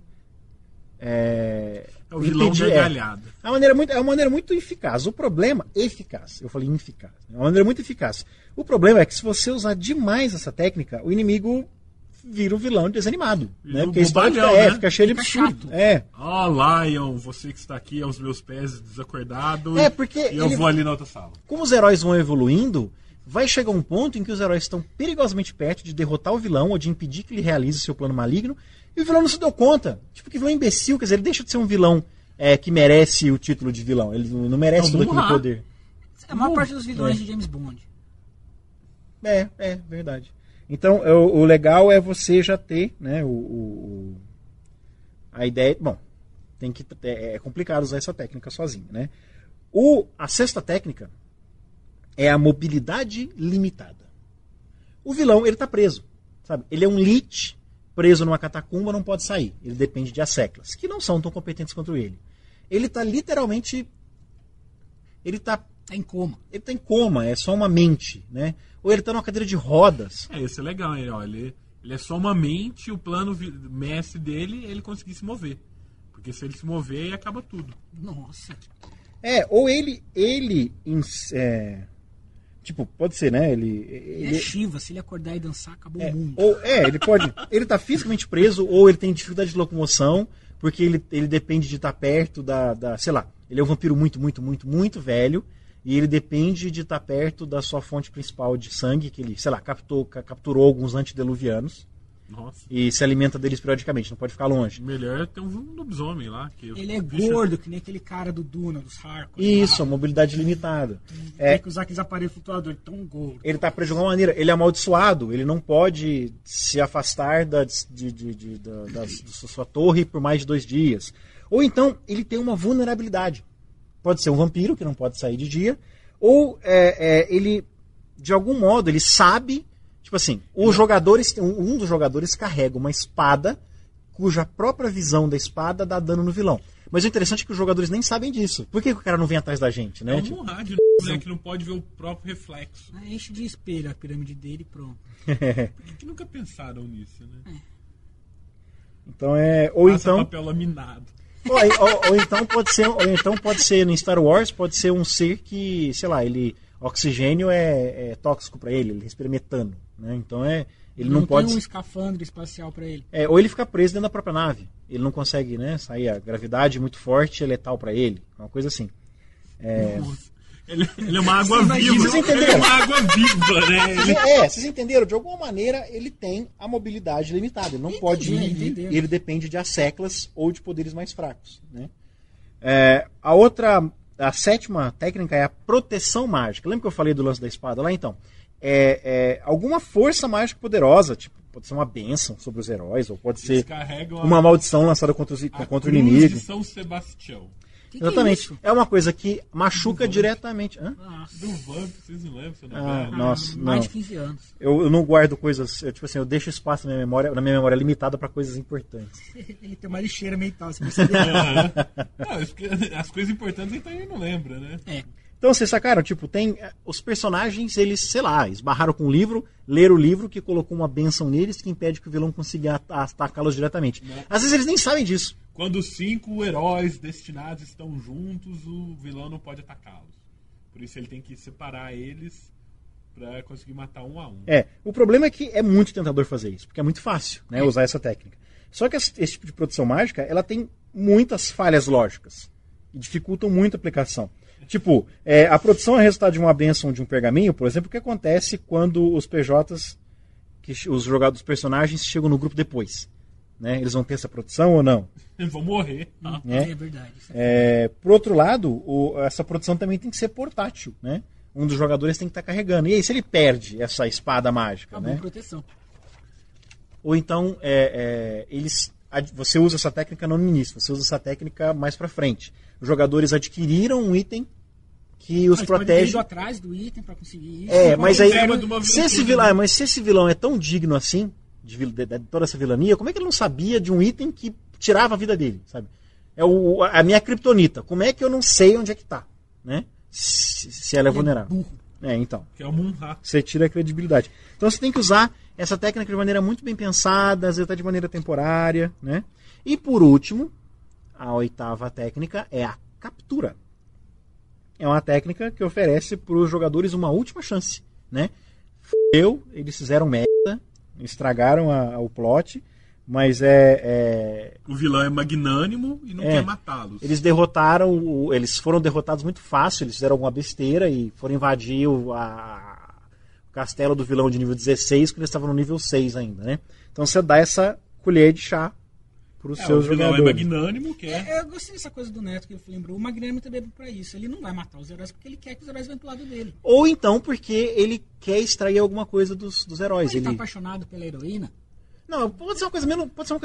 o vilão gargalhado. É uma maneira muito eficaz. O problema, eu falei ineficaz. É uma maneira muito eficaz. O problema é que se você usar demais essa técnica, o inimigo vira um vilão desanimado. Né? Porque a história fica cheia de absurdo. Lion, você que está aqui aos meus pés desacordado. Porque eu vou ali na outra sala. Como os heróis vão evoluindo, vai chegar um ponto em que os heróis estão perigosamente perto de derrotar o vilão ou de impedir que ele realize seu plano maligno, e o vilão não se deu conta. Tipo, que vilão imbecil, quer dizer, ele deixa de ser um vilão que merece o título de vilão. Ele não merece todo aquele poder. A maior parte dos vilões de James Bond. Verdade. Então, o legal é você já ter, né, a ideia... Bom, é complicado usar essa técnica sozinho, né? A sexta técnica é a mobilidade limitada. O vilão, ele tá preso, sabe? Ele é um lich preso numa catacumba, não pode sair. Ele depende de asseclas, que não são tão competentes quanto ele. Ele tá literalmente... Ele tá em coma. Ele tá em coma, é só uma mente, né? Ou ele tá numa cadeira de rodas. Isso é legal, ele é só uma mente, o plano mestre dele é ele conseguir se mover. Porque se ele se mover, aí acaba tudo. Nossa. Ou ele tipo, pode ser, né? Ele é Shiva, se ele acordar e dançar, acabou o mundo. Ele pode... Ele tá fisicamente preso, ou ele tem dificuldade de locomoção, porque ele depende de estar perto sei lá, ele é um vampiro muito, muito, muito, muito velho, e ele depende de estar perto da sua fonte principal de sangue, que ele, sei lá, capturou alguns antediluvianos. Nossa. E se alimenta deles periodicamente, não pode ficar longe. Melhor ter um lobisomem lá. Ele é gordo, que nem aquele cara do Duna, dos Harkonnen. Isso, a mobilidade limitada. Tem que usar aqueles aparelhos flutuadores tão gordo. Ele tá preso de alguma maneira, ele é amaldiçoado, ele não pode se afastar da sua torre por mais de 2 dias. Ou então, ele tem uma vulnerabilidade. Pode ser um vampiro, que não pode sair de dia, ou ele, de algum modo, ele sabe... Tipo assim, um dos jogadores carrega uma espada cuja própria visão da espada dá dano no vilão. Mas o interessante é que os jogadores nem sabem disso. Por que o cara não vem atrás da gente, né? É um rádio, né, que não pode ver o próprio reflexo. Enche de espelho a pirâmide dele e pronto. Por que nunca pensaram nisso, né? Então ou Passa então papel laminado. ou então pode ser no Star Wars, pode ser um ser que, sei lá, oxigênio é tóxico para ele respira metano, né? Então ele não pode tem um escafandro espacial para ele. Ou ele fica preso dentro da própria nave. Ele não consegue, né, sair, a gravidade muito forte é letal para ele, uma coisa assim. Ele é uma água viva. Vocês entenderam? Ele é uma água viva, né? Vocês entenderam? De alguma maneira ele tem a mobilidade limitada. Ele não pode ir, ele depende de asseclas ou de poderes mais fracos, né? A sétima técnica é a proteção mágica. Lembra que eu falei do lance da espada lá? Então, alguma força mágica poderosa, tipo, pode ser uma bênção sobre os heróis, ou pode ser uma maldição lançada contra o inimigo. De São Sebastião. Exatamente. É uma coisa que machuca diretamente. Hã? Do Vamp, vocês não lembram? Nossa, não. Mais de 15 anos. Eu não guardo coisas. Eu deixo espaço na minha memória limitada para coisas importantes. Ele tem uma lixeira mental, você percebeu? As coisas importantes então ele não lembra, né? Então, vocês sacaram? Tipo, tem os personagens, eles, sei lá, esbarraram com um livro, leram o livro que colocou uma bênção neles que impede que o vilão consiga atacá-los diretamente. Não. Às vezes eles nem sabem disso. Quando 5 heróis destinados estão juntos, o vilão não pode atacá-los. Por isso ele tem que separar eles para conseguir matar um a um. O problema é que é muito tentador fazer isso, porque é muito fácil, né, usar essa técnica. Só que esse tipo de produção mágica, ela tem muitas falhas lógicas e dificultam muito a aplicação. Tipo, a produção é resultado de uma bênção de um pergaminho, por exemplo, o que acontece quando os PJs, os jogadores personagens, chegam no grupo depois. Né? Eles vão ter essa produção ou não? Eles vão morrer. É verdade. Por outro lado, essa produção também tem que ser portátil. Né? Um dos jogadores tem que estar carregando. E aí, se ele perde essa espada mágica? Acabou né? a proteção. Ou então, você usa essa técnica não no início, você usa essa técnica mais pra frente. Os jogadores adquiriram um item que os protege. Indo atrás do item para conseguir isso. Mas aí, se esse vilão é tão digno assim, de toda essa vilania, como é que ele não sabia de um item que tirava a vida dele, sabe? A minha criptonita. Como é que eu não sei onde é que tá, né? Se ela é vulnerável. Burro. Que é o Munra. Você tira a credibilidade. Então você tem que usar essa técnica de maneira muito bem pensada, às vezes até de maneira temporária, né? E por último, a 8ª técnica é a captura. É uma técnica que oferece para os jogadores uma última chance, né? Eles fizeram merda, estragaram o plot, mas o vilão é magnânimo e não quer matá-los. Eles foram derrotados muito fácil, eles fizeram alguma besteira e foram invadir o castelo do vilão de nível 16, quando eles estavam no nível 6 ainda, né? Então você dá essa colher de chá para os seus jogadores. O vilão é magnânimo, eu gostei dessa coisa do Neto que ele lembrou. O magnânimo também é para isso. Ele não vai matar os heróis porque ele quer que os heróis venham pro lado dele. Ou então porque ele quer extrair alguma coisa dos heróis. Ele tá apaixonado pela heroína. Não, pode ser uma coisa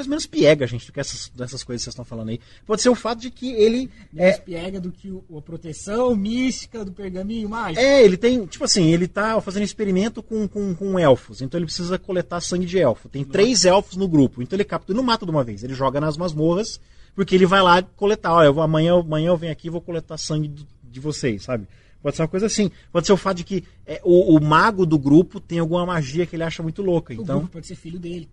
menos piega, gente, do que essas coisas que vocês estão falando aí. Pode ser o fato de que ele menos piega do que a proteção mística do pergaminho mágico. Ele tem, tipo assim, ele tá fazendo experimento com elfos, então ele precisa coletar sangue de elfo. Tem 3 elfos no grupo, então ele captura e não mata de uma vez, ele joga nas masmorras, porque ele vai lá coletar, amanhã eu venho aqui e vou coletar sangue de vocês, sabe? Pode ser uma coisa assim. Pode ser o fato de que o mago do grupo tem alguma magia que ele acha muito louca. O então grupo pode ser filho dele.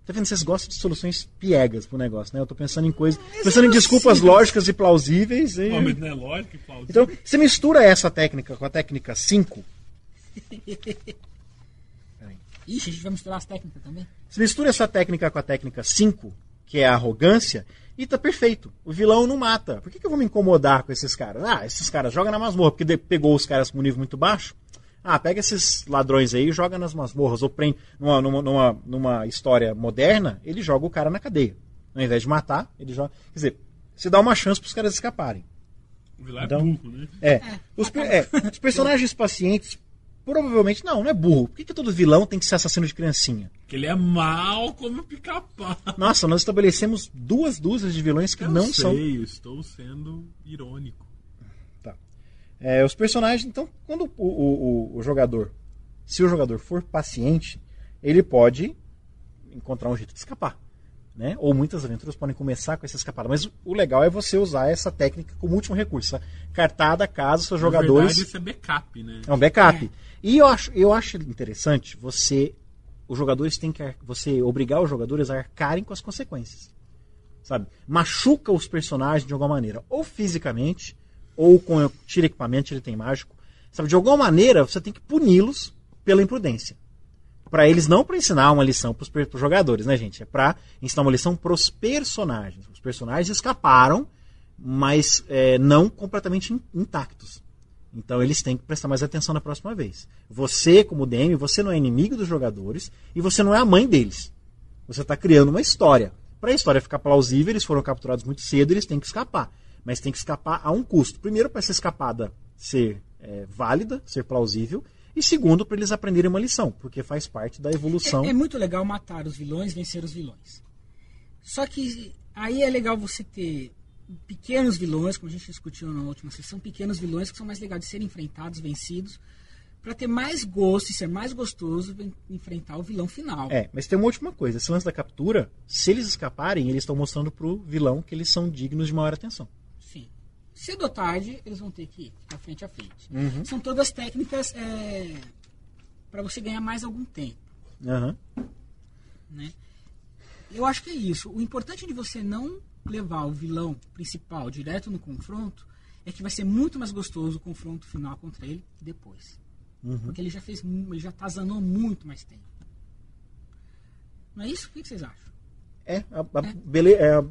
Tá vendo? Vocês gostam de soluções piegas pro negócio, né? Eu tô pensando em coisas. Pensando em desculpas lógicas e plausíveis. Mas não é lógico e plausível. Então, você mistura essa técnica com a técnica 5. Ixi, a gente vai misturar as técnicas também? Você mistura essa técnica com a técnica 5, que é a arrogância, e tá perfeito. O vilão não mata. Por que eu vou me incomodar com esses caras? Esses caras jogam na masmorra, porque pegou os caras com um nível muito baixo. Pega esses ladrões aí e joga nas masmorras. Ou prende numa história moderna, ele joga o cara na cadeia. Ao invés de matar, ele joga. Quer dizer, você dá uma chance para os caras escaparem. O vilão é burro, né? Os personagens pacientes, provavelmente, não é burro. Por que todo vilão tem que ser assassino de criancinha? Porque ele é mal como pica-pau. Nossa, nós estabelecemos 2 dúzias de vilões que não são. Eu estou sendo irônico. Os personagens, então, quando o jogador, se o jogador for paciente, ele pode encontrar um jeito de escapar. né? Ou muitas aventuras podem começar com essa escapada. Mas o legal é você usar essa técnica como último recurso. Cartada caso seus jogadores... Na verdade, isso é backup, né? É um backup. E eu acho interessante os jogadores têm que... Você obrigar os jogadores a arcarem com as consequências. Sabe? Machuca os personagens de alguma maneira. Ou fisicamente, ou com tira equipamento, tira item mágico. Sabe? De alguma maneira, você tem que puni-los pela imprudência. Para eles, não para ensinar uma lição para os jogadores, né, gente? É para ensinar uma lição para os personagens. Os personagens escaparam, mas não completamente intactos. Então eles têm que prestar mais atenção na próxima vez. Você, como DM, você não é inimigo dos jogadores e você não é a mãe deles. Você está criando uma história. Para a história ficar plausível, eles foram capturados muito cedo, eles têm que escapar. Mas tem que escapar a um custo. Primeiro, para essa escapada ser válida, ser plausível. E segundo, para eles aprenderem uma lição, porque faz parte da evolução. É muito legal matar os vilões, vencer os vilões. Só que aí é legal você ter pequenos vilões, como a gente discutiu na última sessão, pequenos vilões que são mais legais de serem enfrentados, vencidos, para ter mais gosto e ser mais gostoso enfrentar o vilão final. Mas tem uma última coisa. Esse lance da captura, se eles escaparem, eles estão mostrando pro vilão que eles são dignos de maior atenção. Sim. Cedo ou tarde, eles vão ter que ficar frente a frente. Uhum. São todas técnicas para você ganhar mais algum tempo. Uhum. Né? Eu acho que é isso. O importante de você não levar o vilão principal direto no confronto é que vai ser muito mais gostoso o confronto final contra ele depois. Uhum. Porque ele já atazanou muito mais tempo. Não é isso? O que vocês acham? É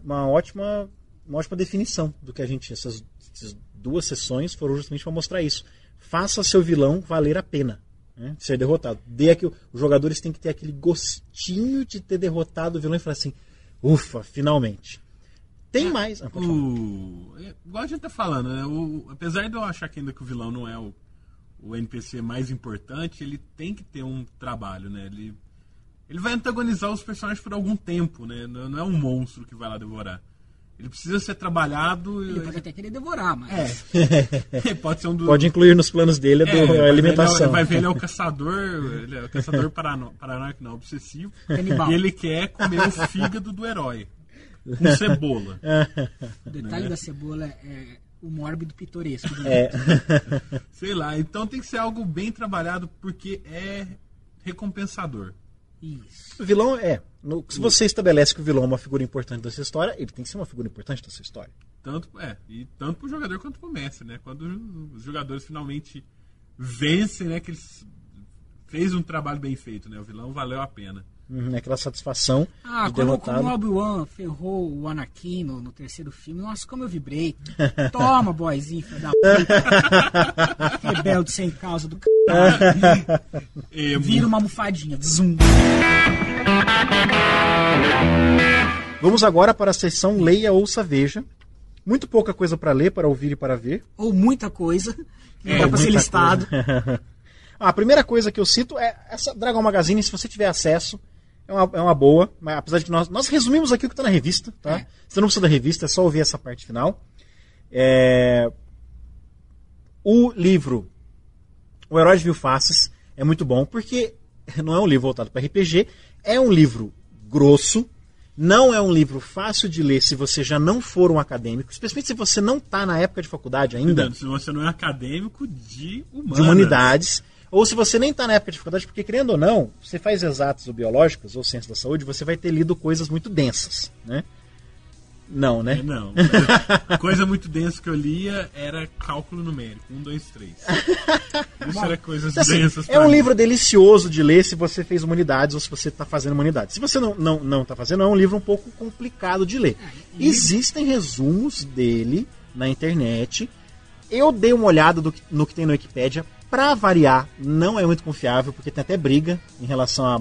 uma ótima definição do que a gente... Essas 2 sessões foram justamente para mostrar isso. Faça seu vilão valer a pena, né, ser derrotado. Os jogadores têm que ter aquele gostinho de ter derrotado o vilão e falar assim, ufa, finalmente. Tem mais. Igual a gente tá falando, né, apesar de eu achar que ainda que o vilão não é o NPC mais importante, ele tem que ter um trabalho, né? Ele vai antagonizar os personagens por algum tempo, né? Não é um monstro que vai lá devorar. Ele precisa ser trabalhado. Ele pode até querer devorar, mas... Pode ser pode incluir nos planos dele a alimentação. Vai ver, ele é o caçador paranoico, não, obsessivo. Canibal. E ele quer comer o fígado do herói. Com cebola. O detalhe da cebola é o mórbido pitoresco. Sei lá, então tem que ser algo bem trabalhado porque é recompensador. Isso. O vilão se você estabelece que o vilão é uma figura importante da sua história, ele tem que ser uma figura importante da sua história. Tanto pro jogador quanto pro mestre, né? Quando os jogadores finalmente vencem, né? Que eles fez um trabalho bem feito, né? O vilão valeu a pena. Aquela satisfação de derrotado. Quando o Obi-Wan ferrou o Anakin no terceiro filme, nossa, como eu vibrei. Toma, boyzinho, filho da puta. Rebelde sem causa do caralho. Vira uma almofadinha. Zoom. Vamos agora para a seção Leia, Ouça, Veja. Muito pouca coisa para ler, para ouvir e para ver. Ou muita coisa. Não dá para ser listado. A primeira coisa que eu cito é essa Dragon Magazine, se você tiver acesso. É uma boa, mas apesar de que nós resumimos aqui o que está na revista, tá? Você não precisa da revista, é só ouvir essa parte final. O livro O Herói de Mil Faces é muito bom, porque não é um livro voltado para RPG, é um livro grosso, não é um livro fácil de ler se você já não for um acadêmico, especialmente se você não está na época de faculdade ainda. Se você não é acadêmico de humanidades. Ou se você nem está na época de faculdade, porque querendo ou não, você faz exatas ou biológicas, ou ciência da saúde, você vai ter lido coisas muito densas, né? Não, né? Não. Coisa muito densa que eu lia era cálculo numérico, 1, 2, 3. Isso era coisas densas. É um livro delicioso de ler se você fez humanidades ou se você está fazendo humanidades. Se você não está fazendo, é um livro um pouco complicado de ler. Existem resumos dele na internet. Eu dei uma olhada no que tem na Wikipédia. Pra variar, não é muito confiável, porque tem até briga em relação à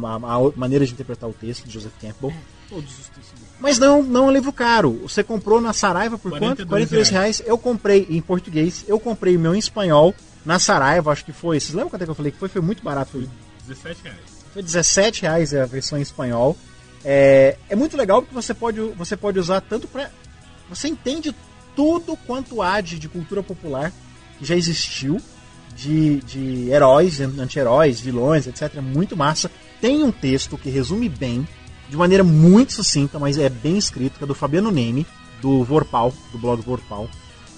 maneira de interpretar o texto de Joseph Campbell. Todos os textos. Mas não é um livro caro. Você comprou na Saraiva por quanto? R$42. Eu comprei em português, eu comprei o meu em espanhol na Saraiva, acho que foi. Vocês lembram quanto é que eu falei que foi? Foi muito barato. Foi R$17. Foi R$17 a versão em espanhol. É muito legal porque você pode usar tanto para... Você entende tudo quanto há de cultura popular que já existiu. De heróis, anti-heróis, vilões, etc. Muito massa. Tem um texto que resume bem de maneira muito sucinta, mas é bem escrito, que é do Fabiano Neme, do Vorpal, do blog Vorpal.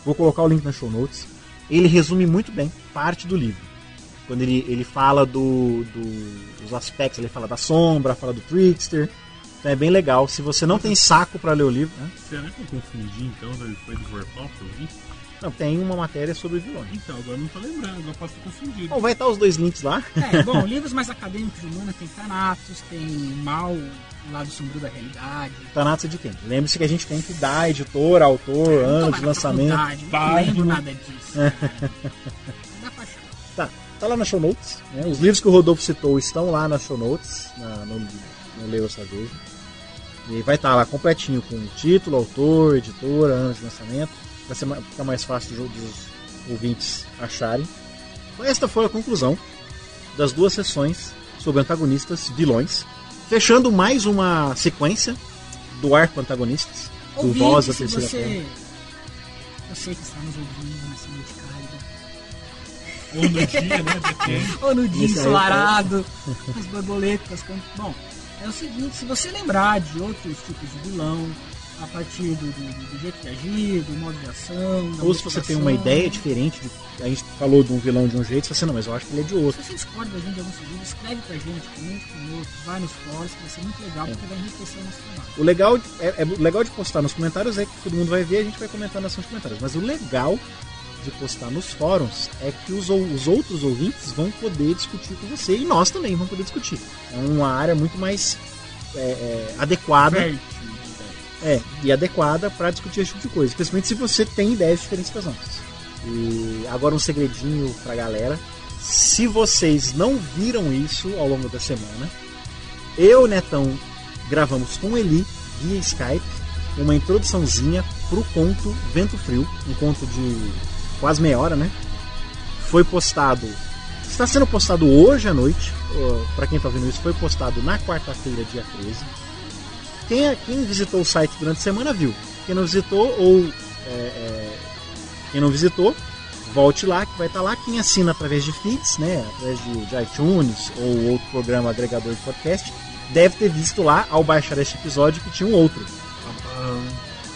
Vou colocar o link nas show notes. Ele resume muito bem parte do livro. Quando ele fala dos aspectos, ele fala da sombra, fala do Trickster. Então é bem legal. Se você não tem saco para ler o livro... Né? Será que eu confundi, então? Foi do Vorpal que eu vi? Não, tem uma matéria sobre vilões. Então, agora não tô lembrando, agora posso ter confundido. Bom, vai estar os dois links lá. Bom, livros mais acadêmicos de humana tem Thanatos, tem Mal, o lado sombrio da realidade. Thanatos é de quem? Lembre-se que a gente tem que dar editor, autor, ano de lançamento. Não lembro nada disso. Dá pra achar. Tá lá na show notes. Né? Os livros que o Rodolfo citou estão lá nas show notes, no Leia Ouça Veja. E vai estar lá completinho com título, autor, editora, ano de lançamento. Vai ficar mais fácil dos ouvintes acharem. Então, esta foi a conclusão das 2 sessões sobre antagonistas vilões. Fechando mais uma sequência do arco antagonistas, do Voz da Terceira Terra. Você que está nos ouvindo nessa noite cálida. Ou no dia, né? Ou no dia ensolarado, as borboletas. Bom, é o seguinte, se você lembrar de outros tipos de vilão, a partir do jeito de agir, do modo de ação... Ou se você tem uma ideia diferente, a gente falou de um vilão de um jeito, você não, mas eu acho que ele é de outro. Se você discorda da gente de algum segundo, escreve pra gente, comente conosco, vai nos fóruns, que vai ser muito legal, porque vai enriquecer o nosso trabalho. O legal de postar nos comentários é que todo mundo vai ver, a gente vai comentar nas comentários. Mas o legal de postar nos fóruns é que os outros ouvintes vão poder discutir com você, e nós também vamos poder discutir. É uma área muito mais adequada. E adequada para discutir esse tipo de coisa, principalmente se você tem ideias diferentes das nossas. E agora um segredinho pra galera: se vocês não viram isso ao longo da semana, eu e o Netão gravamos com Eli via Skype uma introduçãozinha pro conto Vento Frio, um conto de quase meia hora, né? Foi postado, está sendo postado hoje à noite, para quem tá vendo isso, foi postado na quarta-feira, dia 13. Quem visitou o site durante a semana viu. Quem não visitou, volte lá, que vai estar lá. Quem assina através de feeds, né, através de iTunes ou outro programa agregador de podcast, deve ter visto lá, ao baixar este episódio, que tinha um outro.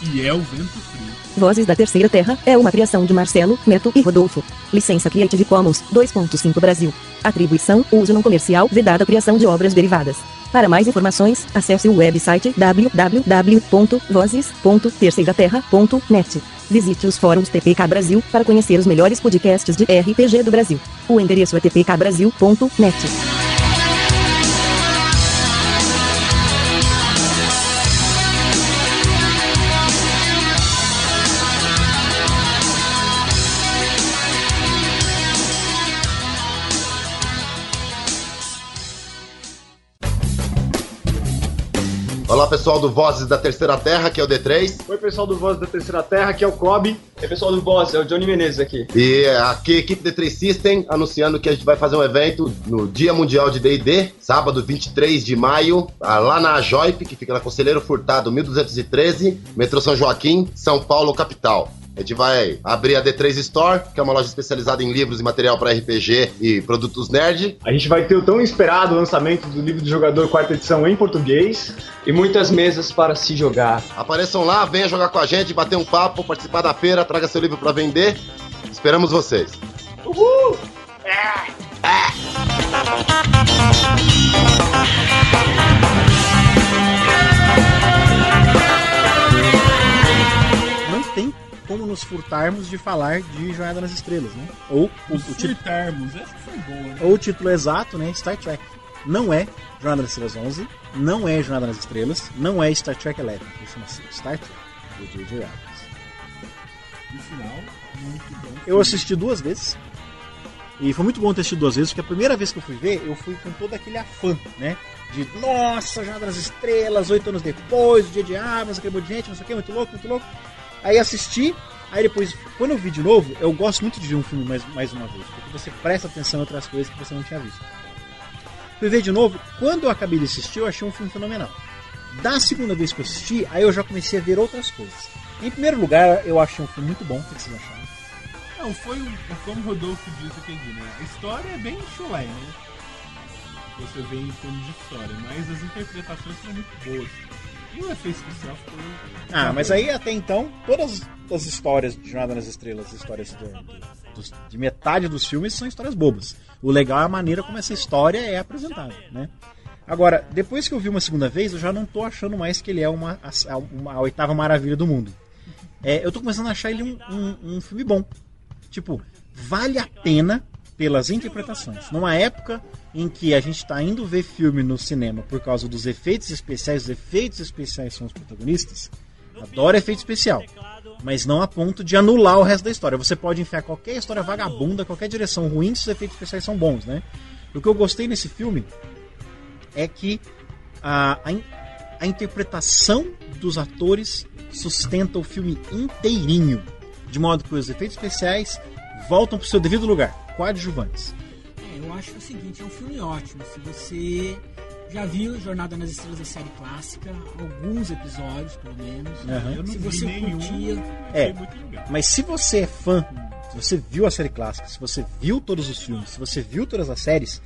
E é o Vento Frio. Vozes da Terceira Terra é uma criação de Marcelo, Neto e Rodolfo. Licença Creative Commons 2.5 Brasil. Atribuição, uso não comercial, vedada criação de obras derivadas. Para mais informações, acesse o website www.vozes.terceiraterra.net. Visite os fóruns TPK Brasil para conhecer os melhores podcasts de RPG do Brasil. O endereço é tpkbrasil.net. Olá pessoal do Vozes da Terceira Terra, aqui é o D3. Oi pessoal do Vozes da Terceira Terra, aqui é o Kobe. Oi pessoal do Vozes, é o Johnny Menezes aqui. E aqui a equipe D3 System anunciando que a gente vai fazer um evento no Dia Mundial de D&D, sábado 23 de maio, lá na Joip, que fica na Conselheiro Furtado 1213, metrô São Joaquim, São Paulo, capital. A gente vai abrir a D3 Store, que é uma loja especializada em livros e material para RPG e produtos nerd. A gente vai ter o tão esperado lançamento do livro do jogador 4ª edição em português. E muitas mesas para se jogar. Apareçam lá, venha jogar com a gente, bater um papo, participar da feira, traga seu livro para vender. Esperamos vocês. Uhul! Não tem como nos furtarmos de falar de Jornada nas Estrelas, né? Ou furtarmos, essa foi boa, né? Ou o título exato, né? Star Trek. Não é Jornada nas Estrelas 11, não é Jornada nas Estrelas, não é Star Trek 11. Ele chama-se Star Trek, do J.J. Abrams. No final, muito bom. Eu assisti 2 vezes. E foi muito bom ter assistido 2 vezes, porque a primeira vez que eu fui ver, eu fui com todo aquele afã, né? De, nossa, Jornada nas Estrelas, 8 anos depois, o J.J. Abrams, aquele monte de gente, não sei o que, muito louco, muito louco. Aí assisti, aí depois, quando eu vi de novo, eu gosto muito de ver um filme mais uma vez, porque você presta atenção em outras coisas que você não tinha visto. Fui ver de novo, quando eu acabei de assistir, eu achei um filme fenomenal. Da segunda vez que eu assisti, aí eu já comecei a ver outras coisas. Em primeiro lugar, eu achei um filme muito bom, o que vocês acharam? Não, foi como o Rodolfo disse aqui, né? A história é bem chulé, né? que você vê em filme de história, mas as interpretações são muito boas. O efeito especial ficou... Mas aí até então, todas as histórias de Jornada nas Estrelas, histórias de metade dos filmes são histórias bobas. O legal é a maneira como essa história é apresentada, né? Agora, depois que eu vi uma segunda vez, eu já não tô achando mais que ele é a oitava maravilha do mundo. Eu tô começando a achar ele um filme bom. Tipo, vale a pena pelas interpretações. Numa época em que a gente está indo ver filme no cinema por causa dos efeitos especiais, os efeitos especiais são os protagonistas. Adoro efeito especial, mas não a ponto de anular o resto da história. Você pode enfiar qualquer história vagabunda, qualquer direção ruim, se os efeitos especiais são bons, né? O que eu gostei nesse filme é que a interpretação dos atores sustenta o filme inteirinho, de modo que os efeitos especiais voltam para o seu devido lugar, coadjuvantes. Eu acho o seguinte, é um filme ótimo. Se você já viu Jornada nas Estrelas da série clássica, alguns episódios, pelo menos. Eu não se vi você nenhum, curtia... muito legal. Mas se você é fã, se você viu a série clássica, se você viu todos os filmes, se você viu todas as séries,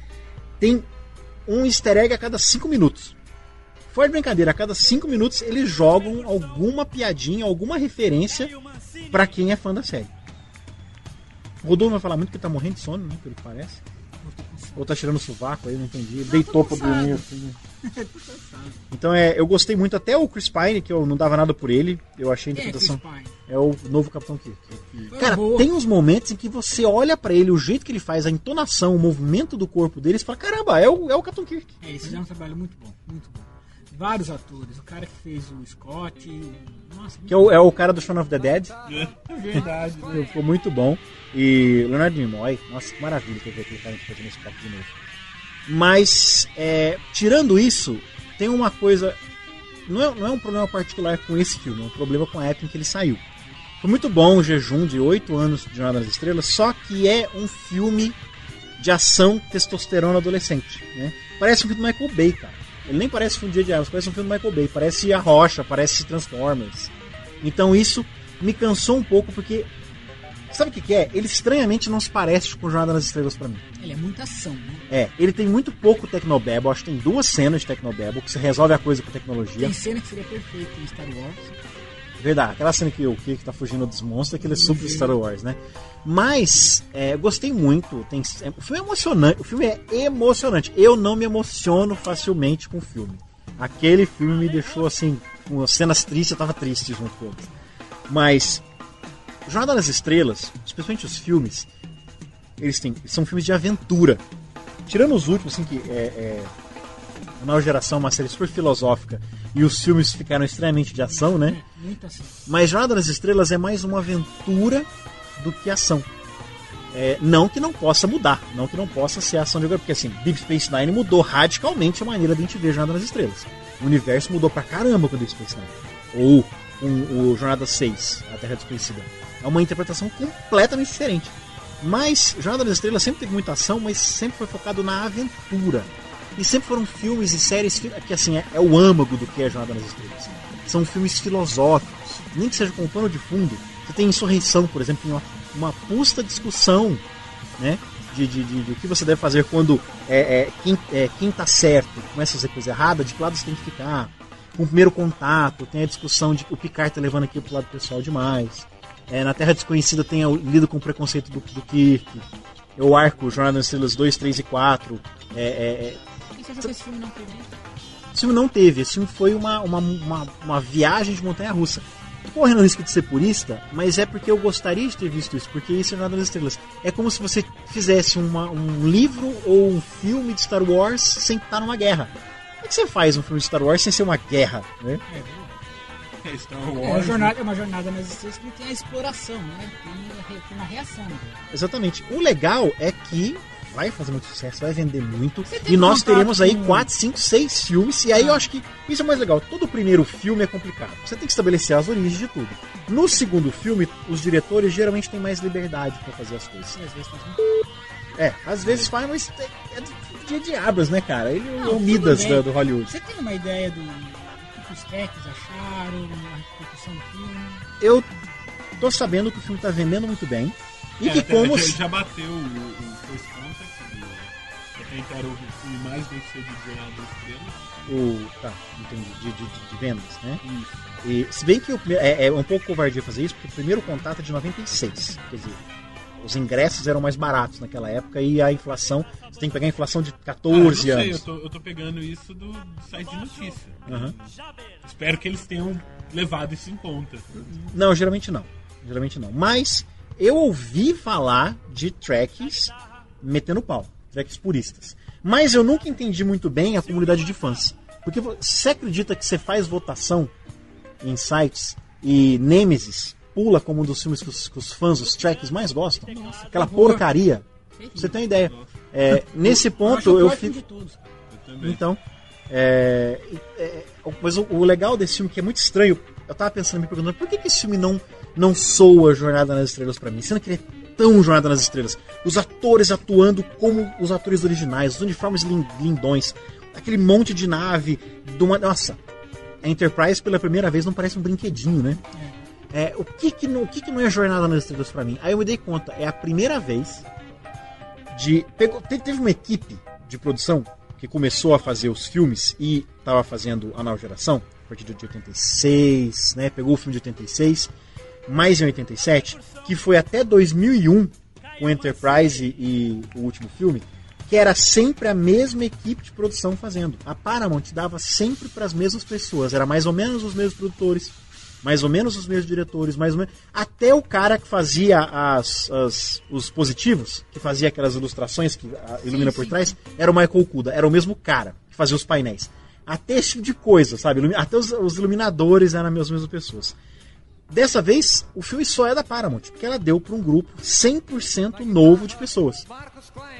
tem um easter egg a cada 5 minutos. Fora de brincadeira, a cada 5 minutos eles jogam alguma piadinha, alguma referência pra quem é fã da série. O Rodolfo vai falar muito que tá morrendo de sono, né? Pelo que parece. Ou tá tirando o sovaco aí, não entendi. Ele deitou pra dormir assim. Então eu gostei muito, até o Chris Pine, que eu não dava nada por ele. Eu achei a interpretação. É o novo Capitão Kirk. Cara, tem uns momentos em que você olha pra ele, o jeito que ele faz, a entonação, o movimento do corpo dele, e você fala, caramba, é o Capitão Kirk. Eles fizeram um trabalho muito bom, muito bom. Vários atores, o cara que fez o Scott, nossa, que é o cara do Shaun of the Dead. É verdade, né? Ficou muito bom. E Leonard Nimoy, nossa, que maravilha que eu vi aquele cara fazendo esse papo de novo. Mas, tirando isso, tem uma coisa, não é um problema particular com esse filme, é um problema com a época em que ele saiu. Foi muito bom o jejum de 8 anos de Jornada nas Estrelas, só que é um filme de ação testosterona adolescente, né? Parece um filme do Michael Bay, cara. Ele nem parece um Dia de Armas, parece um filme do Michael Bay, parece A Rocha, parece Transformers. Então isso me cansou um pouco, porque sabe o que é? Ele estranhamente não se parece com Jornada nas Estrelas pra mim. Ele é muita ação, né? Ele tem muito pouco Tecnobabble, acho que tem 2 cenas de Tecnobabble, que você resolve a coisa com tecnologia. Tem cena que seria perfeita em Star Wars. Verdade, aquela cena que o Kirk tá fugindo dos monstros, aquele super Star Wars, né? Mas, gostei muito. O filme é emocionante. O filme é emocionante. Eu não me emociono facilmente com o filme. Aquele filme me deixou assim, com as cenas tristes, eu tava triste junto com eles. Mas, Jornada nas Estrelas, especialmente os filmes, são filmes de aventura. Tirando os últimos, assim, que a nova geração é uma série super filosófica e os filmes ficaram extremamente de ação, né? Muita ação. Mas Jornada nas Estrelas é mais uma aventura do que ação. Não que não possa mudar, não que não possa ser ação de agora, porque assim, Deep Space Nine mudou radicalmente a maneira de a gente ver Jornada nas Estrelas. O universo mudou pra caramba com Deep Space Nine. Ou o Jornada 6, A Terra Desconhecida. É uma interpretação completamente diferente. Mas Jornada nas Estrelas sempre teve muita ação, mas sempre foi focado na aventura. E sempre foram filmes e séries que assim, é o âmago do que é Jornada nas Estrelas. São filmes filosóficos, nem que seja com pano de fundo. Você tem Insurreição, por exemplo, tem uma pusta discussão, né, de o que você deve fazer quando quem tá certo começa a fazer coisa errada, de que lado você tem que ficar. Com o Primeiro Contato, tem a discussão de que o Picard tá levando aquilo pro lado pessoal demais. Na Terra Desconhecida tem lido com o preconceito do Kirk. O arco Jornada nas Estrelas 2, 3 e 4. Você achou que esse filme não teve? Esse filme não teve. Esse filme foi uma viagem de montanha-russa. Tô correndo o risco de ser purista, mas é porque eu gostaria de ter visto isso, porque isso é Jornada nas Estrelas. É como se você fizesse um livro ou um filme de Star Wars sem estar numa guerra. Como é que você faz um filme de Star Wars sem ser uma guerra, né? Star É Wars, uma jornada nas estrelas que tem a exploração, né? Tem uma reação. Né? Exatamente. O legal é que vai fazer muito sucesso, vai vender muito. tem E nós contato teremos aí com- 4, 5, 6 filmes. E aí eu acho que isso é mais legal. Todo primeiro filme é complicado. Você tem que estabelecer as origens de tudo. No segundo filme, os diretores geralmente têm mais liberdade para fazer as coisas. Às vezes faz muito... Às vezes faz, mas é de diabos, né, cara? Ele é Não, o Midas tudo bem. do Hollywood. Você tem uma ideia do que os técnicos acharam, a repercussão do filme? Eu tô sabendo que o filme tá vendendo muito bem. E que até como... já bateu o First Contact do Então era o filme mais bem sucedido de Jornada das Estrelas. Tá, entendi. De vendas, né? Isso. E, se bem que é um pouco covardia fazer isso, porque o primeiro contato é de 96. Quer dizer, os ingressos eram mais baratos naquela época e a inflação, você tem que pegar a inflação de 14 anos. Eu tô pegando isso do site de notícia. Uhum. Espero que eles tenham levado isso em conta. Não, geralmente não. Mas eu ouvi falar de tracks metendo pau, tracks puristas. Mas eu nunca entendi muito bem a comunidade de fãs. Porque você acredita que você faz votação em sites e Nemesis pula como um dos filmes que os fãs, os tracks mais gostam? Nossa, Aquela que horror. porcaria. Pra você ter uma ideia. Nesse ponto eu fico... Então, mas o legal desse filme, que é muito estranho, eu tava pensando, me perguntando, por que esse filme não soa Jornada nas Estrelas pra mim? Sendo que ele é tão Jornada nas Estrelas. Os atores atuando como os atores originais, os uniformes lindões, aquele monte de nave, nossa, a Enterprise pela primeira vez não parece um brinquedinho, né? O que não é Jornada nas Estrelas pra mim? Aí eu me dei conta, é a primeira vez teve uma equipe de produção que começou a fazer os filmes e estava fazendo a nova geração, a partir de 86, né? Pegou o filme de 86, mais em 87, que foi até 2001, com Enterprise e o último filme, que era sempre a mesma equipe de produção fazendo. A Paramount dava sempre para as mesmas pessoas, era mais ou menos os mesmos produtores, mais ou menos os mesmos diretores, mais ou menos... Até o cara que fazia os positivos, que fazia aquelas ilustrações que ilumina por trás, era o Michael Kuda, era o mesmo cara que fazia os painéis. Até esse tipo de coisa, sabe? Até os iluminadores eram as mesmas pessoas. Dessa vez, o filme só é da Paramount, porque ela deu para um grupo 100% novo de pessoas.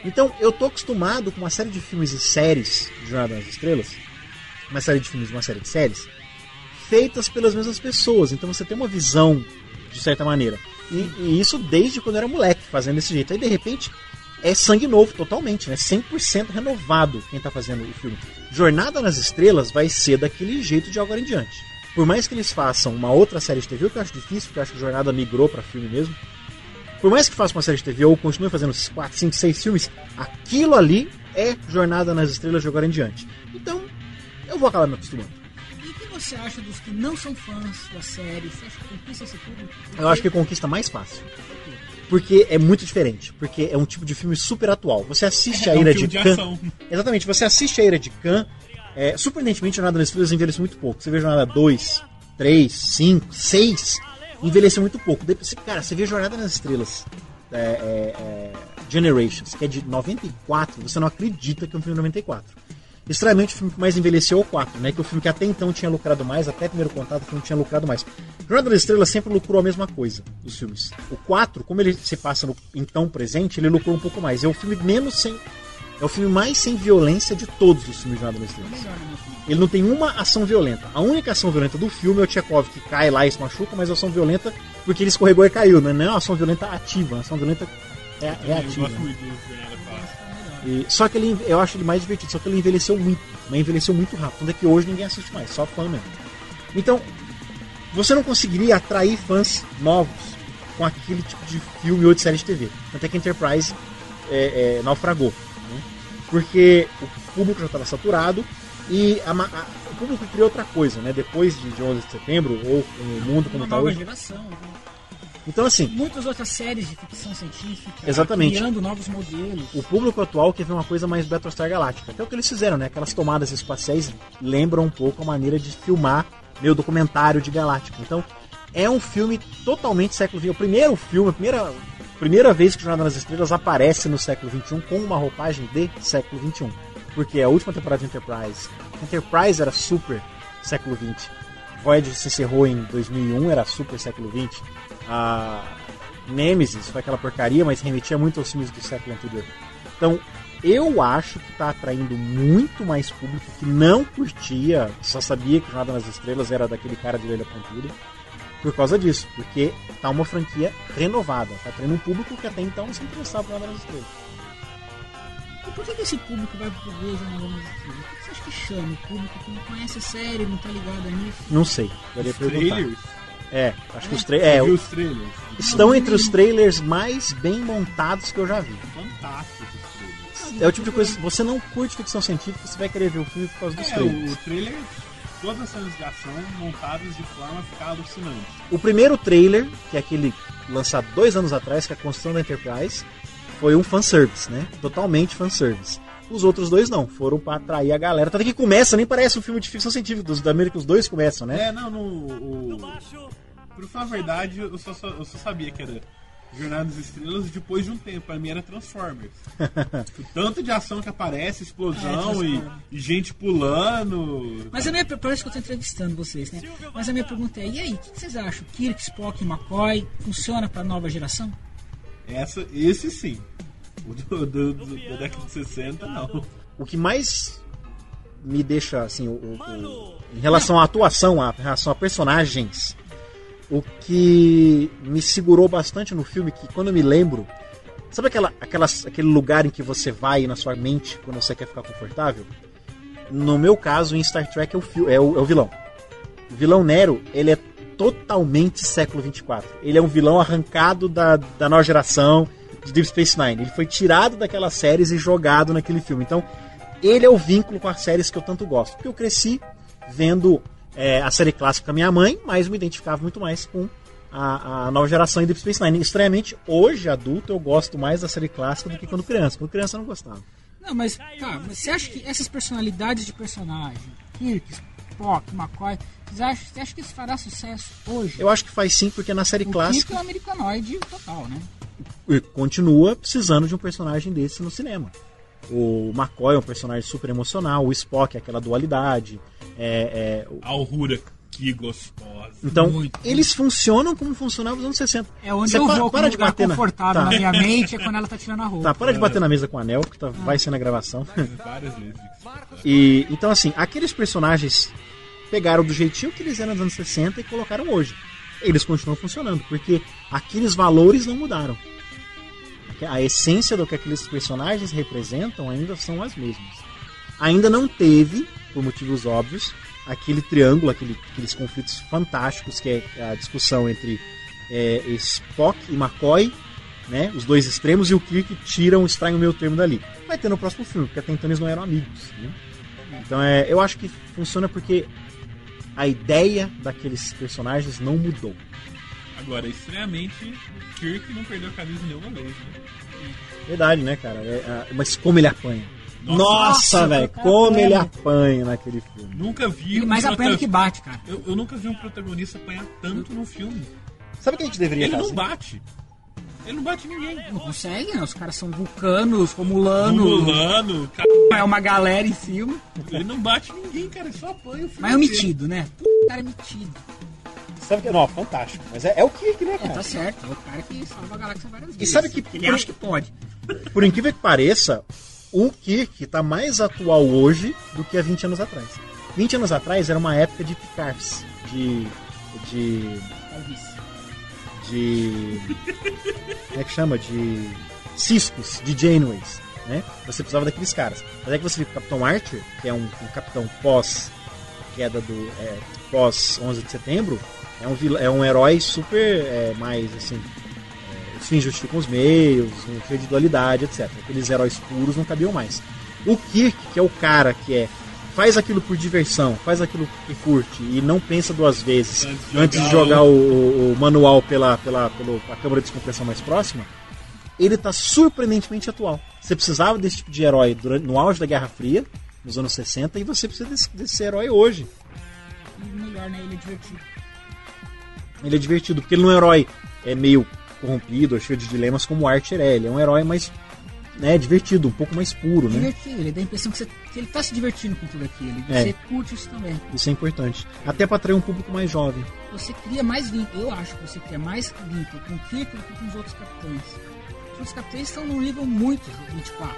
Então, eu tô acostumado com uma série de filmes e séries de Jornada nas Estrelas, uma série de filmes e uma série de séries, feitas pelas mesmas pessoas. Então você tem uma visão, de certa maneira. E isso desde quando eu era moleque, fazendo desse jeito. Aí, de repente, é sangue novo totalmente, né? 100% renovado quem tá fazendo o filme. Jornada nas Estrelas vai ser daquele jeito de agora em diante. Por mais que eles façam uma outra série de TV, o que eu acho difícil, porque eu acho que Jornada migrou pra filme mesmo. Por mais que faça uma série de TV ou continue fazendo 4, 5, 6 filmes, aquilo ali é Jornada nas Estrelas de agora em diante. Então, eu vou acabar me acostumando. E o que você acha dos que não são fãs da série? Você acha que conquista esse público? Eu acho que conquista mais fácil. Porque é muito diferente. Porque é um tipo de filme super atual. Você assiste a Ira de Khan. Exatamente, você assiste a Ira de Khan. Surpreendentemente, Jornada nas Estrelas envelheceu muito pouco. Você vê Jornada 2, 3, 5, 6, envelheceu muito pouco. Cara, você vê Jornada nas Estrelas Generations, que é de 94, você não acredita que é um filme de 94. Estranhamente, o filme que mais envelheceu é o 4, né? Que é o filme que até então tinha lucrado mais, até Primeiro Contato, o filme tinha lucrado mais. Jornada nas Estrelas sempre lucrou a mesma coisa dos filmes. O 4, como ele se passa no então presente, ele lucrou um pouco mais. É o filme é o filme mais sem violência de todos os filmes de Jornada nas Estrelas. Ele não tem uma ação violenta. A única ação violenta do filme é o Tchekov, que cai lá e se machuca, mas é ação violenta porque ele escorregou e caiu, né? Não é uma ação violenta ativa, uma ação violenta reativa. Eu gosto muito do só que eu acho ele mais divertido, só que ele envelheceu muito, mas envelheceu muito rápido. Tanto é que hoje ninguém assiste mais, só fã mesmo. Então, você não conseguiria atrair fãs novos com aquele tipo de filme ou de série de TV. Tanto é que Enterprise naufragou. Porque o público já estava saturado e o público criou outra coisa, né? Depois de 11 de setembro, ou o mundo como está hoje. Geração, né? Então, assim... Muitas outras séries de ficção científica, exatamente, criando novos modelos. O público atual quer ver uma coisa mais Battlestar Galactica. Até o que eles fizeram, né? Aquelas tomadas espaciais lembram um pouco a maneira de filmar meio documentário de Galáctica. Então, é um filme totalmente século XX. O primeiro filme, primeira vez que Jornada nas Estrelas aparece no século XXI com uma roupagem de século XXI. Porque a última temporada de Enterprise era super século XX. Voyager se encerrou em 2001, era super século XX. A Nemesis foi aquela porcaria, mas remetia muito aos filmes do século anterior. Então, eu acho que está atraindo muito mais público que não curtia, só sabia que Jornada nas Estrelas era daquele cara de orelha pontuda. Por causa disso, porque tá uma franquia renovada, tá atraindo um público que até então não se interessava por Jornada nas Estrelas. E por que esse público vai ver Jornada nas Estrelas? O que você acha que chama o público que não conhece a série, não tá ligado nisso? Não sei, poderia perguntar. Trailers? Acho que os trailers. Os trailers? Estão entre os trailers mais bem montados que eu já vi. Fantásticos os trailers. É o tipo de coisa, você não curte ficção científica, você vai querer ver o filme por causa dos trailers. O trailer, todas as cenas de ação montadas de forma a ficar alucinante. O primeiro trailer, que é aquele lançado 2 anos atrás, que é a construção da Enterprise, foi um fanservice, né? Totalmente fanservice. Os outros 2 não, foram pra atrair a galera. Tanto que começa, nem parece um filme de ficção científica, da América os 2 começam, né? Pra falar a verdade, eu só sabia que era Jornada nas Estrelas depois de um tempo. Pra mim era Transformers. O tanto de ação que aparece, explosão e gente pulando. Mas parece que eu tô entrevistando vocês, né? Mas a minha pergunta é, e aí, o que vocês acham? Kirk, Spock e McCoy funciona pra nova geração? Esse sim. O da década de 60, não. O que mais me deixa, assim, em relação à atuação, em relação a personagens, o que me segurou bastante no filme, que quando eu me lembro... Sabe aquele lugar em que você vai na sua mente quando você quer ficar confortável? No meu caso, em Star Trek, é o vilão. O vilão Nero, ele é totalmente século 24. Ele é um vilão arrancado da nova geração de Deep Space Nine. Ele foi tirado daquelas séries e jogado naquele filme. Então, ele é o vínculo com as séries que eu tanto gosto. Porque eu cresci vendo a série clássica com a minha mãe, mas me identificava muito mais com a nova geração em Deep Space Nine. Estranhamente, hoje, adulto, eu gosto mais da série clássica do que quando criança. Quando criança eu não gostava. Não, mas você acha que essas personalidades de personagem, Kirk, Spock, McCoy, você acha que isso fará sucesso hoje? Eu acho que faz sim, porque na série clássica... Kirk é um americanoide total, né? Continua precisando de um personagem desse no cinema. O McCoy é um personagem super emocional, o Spock é aquela dualidade. A Uhura, que gostosa. Então, eles funcionam como funcionavam nos anos 60. É onde eu vou para de bater confortável na minha mente, é quando ela tá tirando a roupa. Tá, para de bater na mesa com o anel, porque vai ser na gravação. Várias vezes. E, então, assim, aqueles personagens pegaram do jeitinho que eles eram nos anos 60 e colocaram hoje. Eles continuam funcionando, porque aqueles valores não mudaram. A essência do que aqueles personagens representam ainda são as mesmas. Ainda não teve, por motivos óbvios, aquele triângulo, aqueles conflitos fantásticos, que é a discussão entre Spock e McCoy, né, os dois extremos, e o Kirk extraem o meu termo dali. Vai ter no próximo filme, porque até então eles não eram amigos. Né? Então eu acho que funciona porque a ideia daqueles personagens não mudou. Agora, estranhamente, Kirk não perdeu a camisa nenhuma vez, né? Verdade, né, cara? Mas como ele apanha. Nossa, velho, como ele apanha naquele filme. Nunca vi ele mais apanha do que bate, cara. Eu nunca vi um protagonista apanhar tanto no filme. Sabe o que a gente deveria fazer? Ele não bate. Ele não bate ninguém. Não consegue, né? Os caras são vulcanos, romulanos. Romulano, é uma galera em cima. Ele não bate ninguém, cara. Ele só apanha o filme. Mas é um metido, né? O cara é metido. Sabe que não, fantástico. Mas é o Kirk, né, cara? Tá certo. É o cara que salva a galáxia várias vezes. E sabe que ele acha que pode. Por incrível que pareça, o Kirk tá mais atual hoje do que há 20 anos atrás. 20 anos atrás era uma época de picards, como é que chama? De ciscos, de Janeways, né? Você precisava daqueles caras. Mas é que você viu o Capitão Archer, que é um capitão pós-queda pós 11 de setembro, é um herói super mais assim, os fins justificam os meios, cheio de dualidade, etc. Aqueles heróis puros não cabiam mais. O Kirk, que é o cara que faz aquilo por diversão, faz aquilo que curte e não pensa duas vezes antes de jogar o manual pela câmara de descompressão mais próxima, ele está surpreendentemente atual. Você precisava desse tipo de herói no auge da Guerra Fria, nos anos 60, e você precisa desse herói hoje. E melhor, né? Ele é divertido. Ele é divertido, porque ele não é um herói meio corrompido, cheio de dilemas como o Archer é. Ele é um herói mais divertido, um pouco mais puro, né? Divertido, ele dá a impressão que ele tá se divertindo com tudo aquilo. E você curte isso também. Isso é importante. Até para atrair um público mais jovem. Você cria mais vínculo. Eu acho que você cria mais vínculo com o Kirk do que com os outros capitães. Os capitães estão num nível muito 24.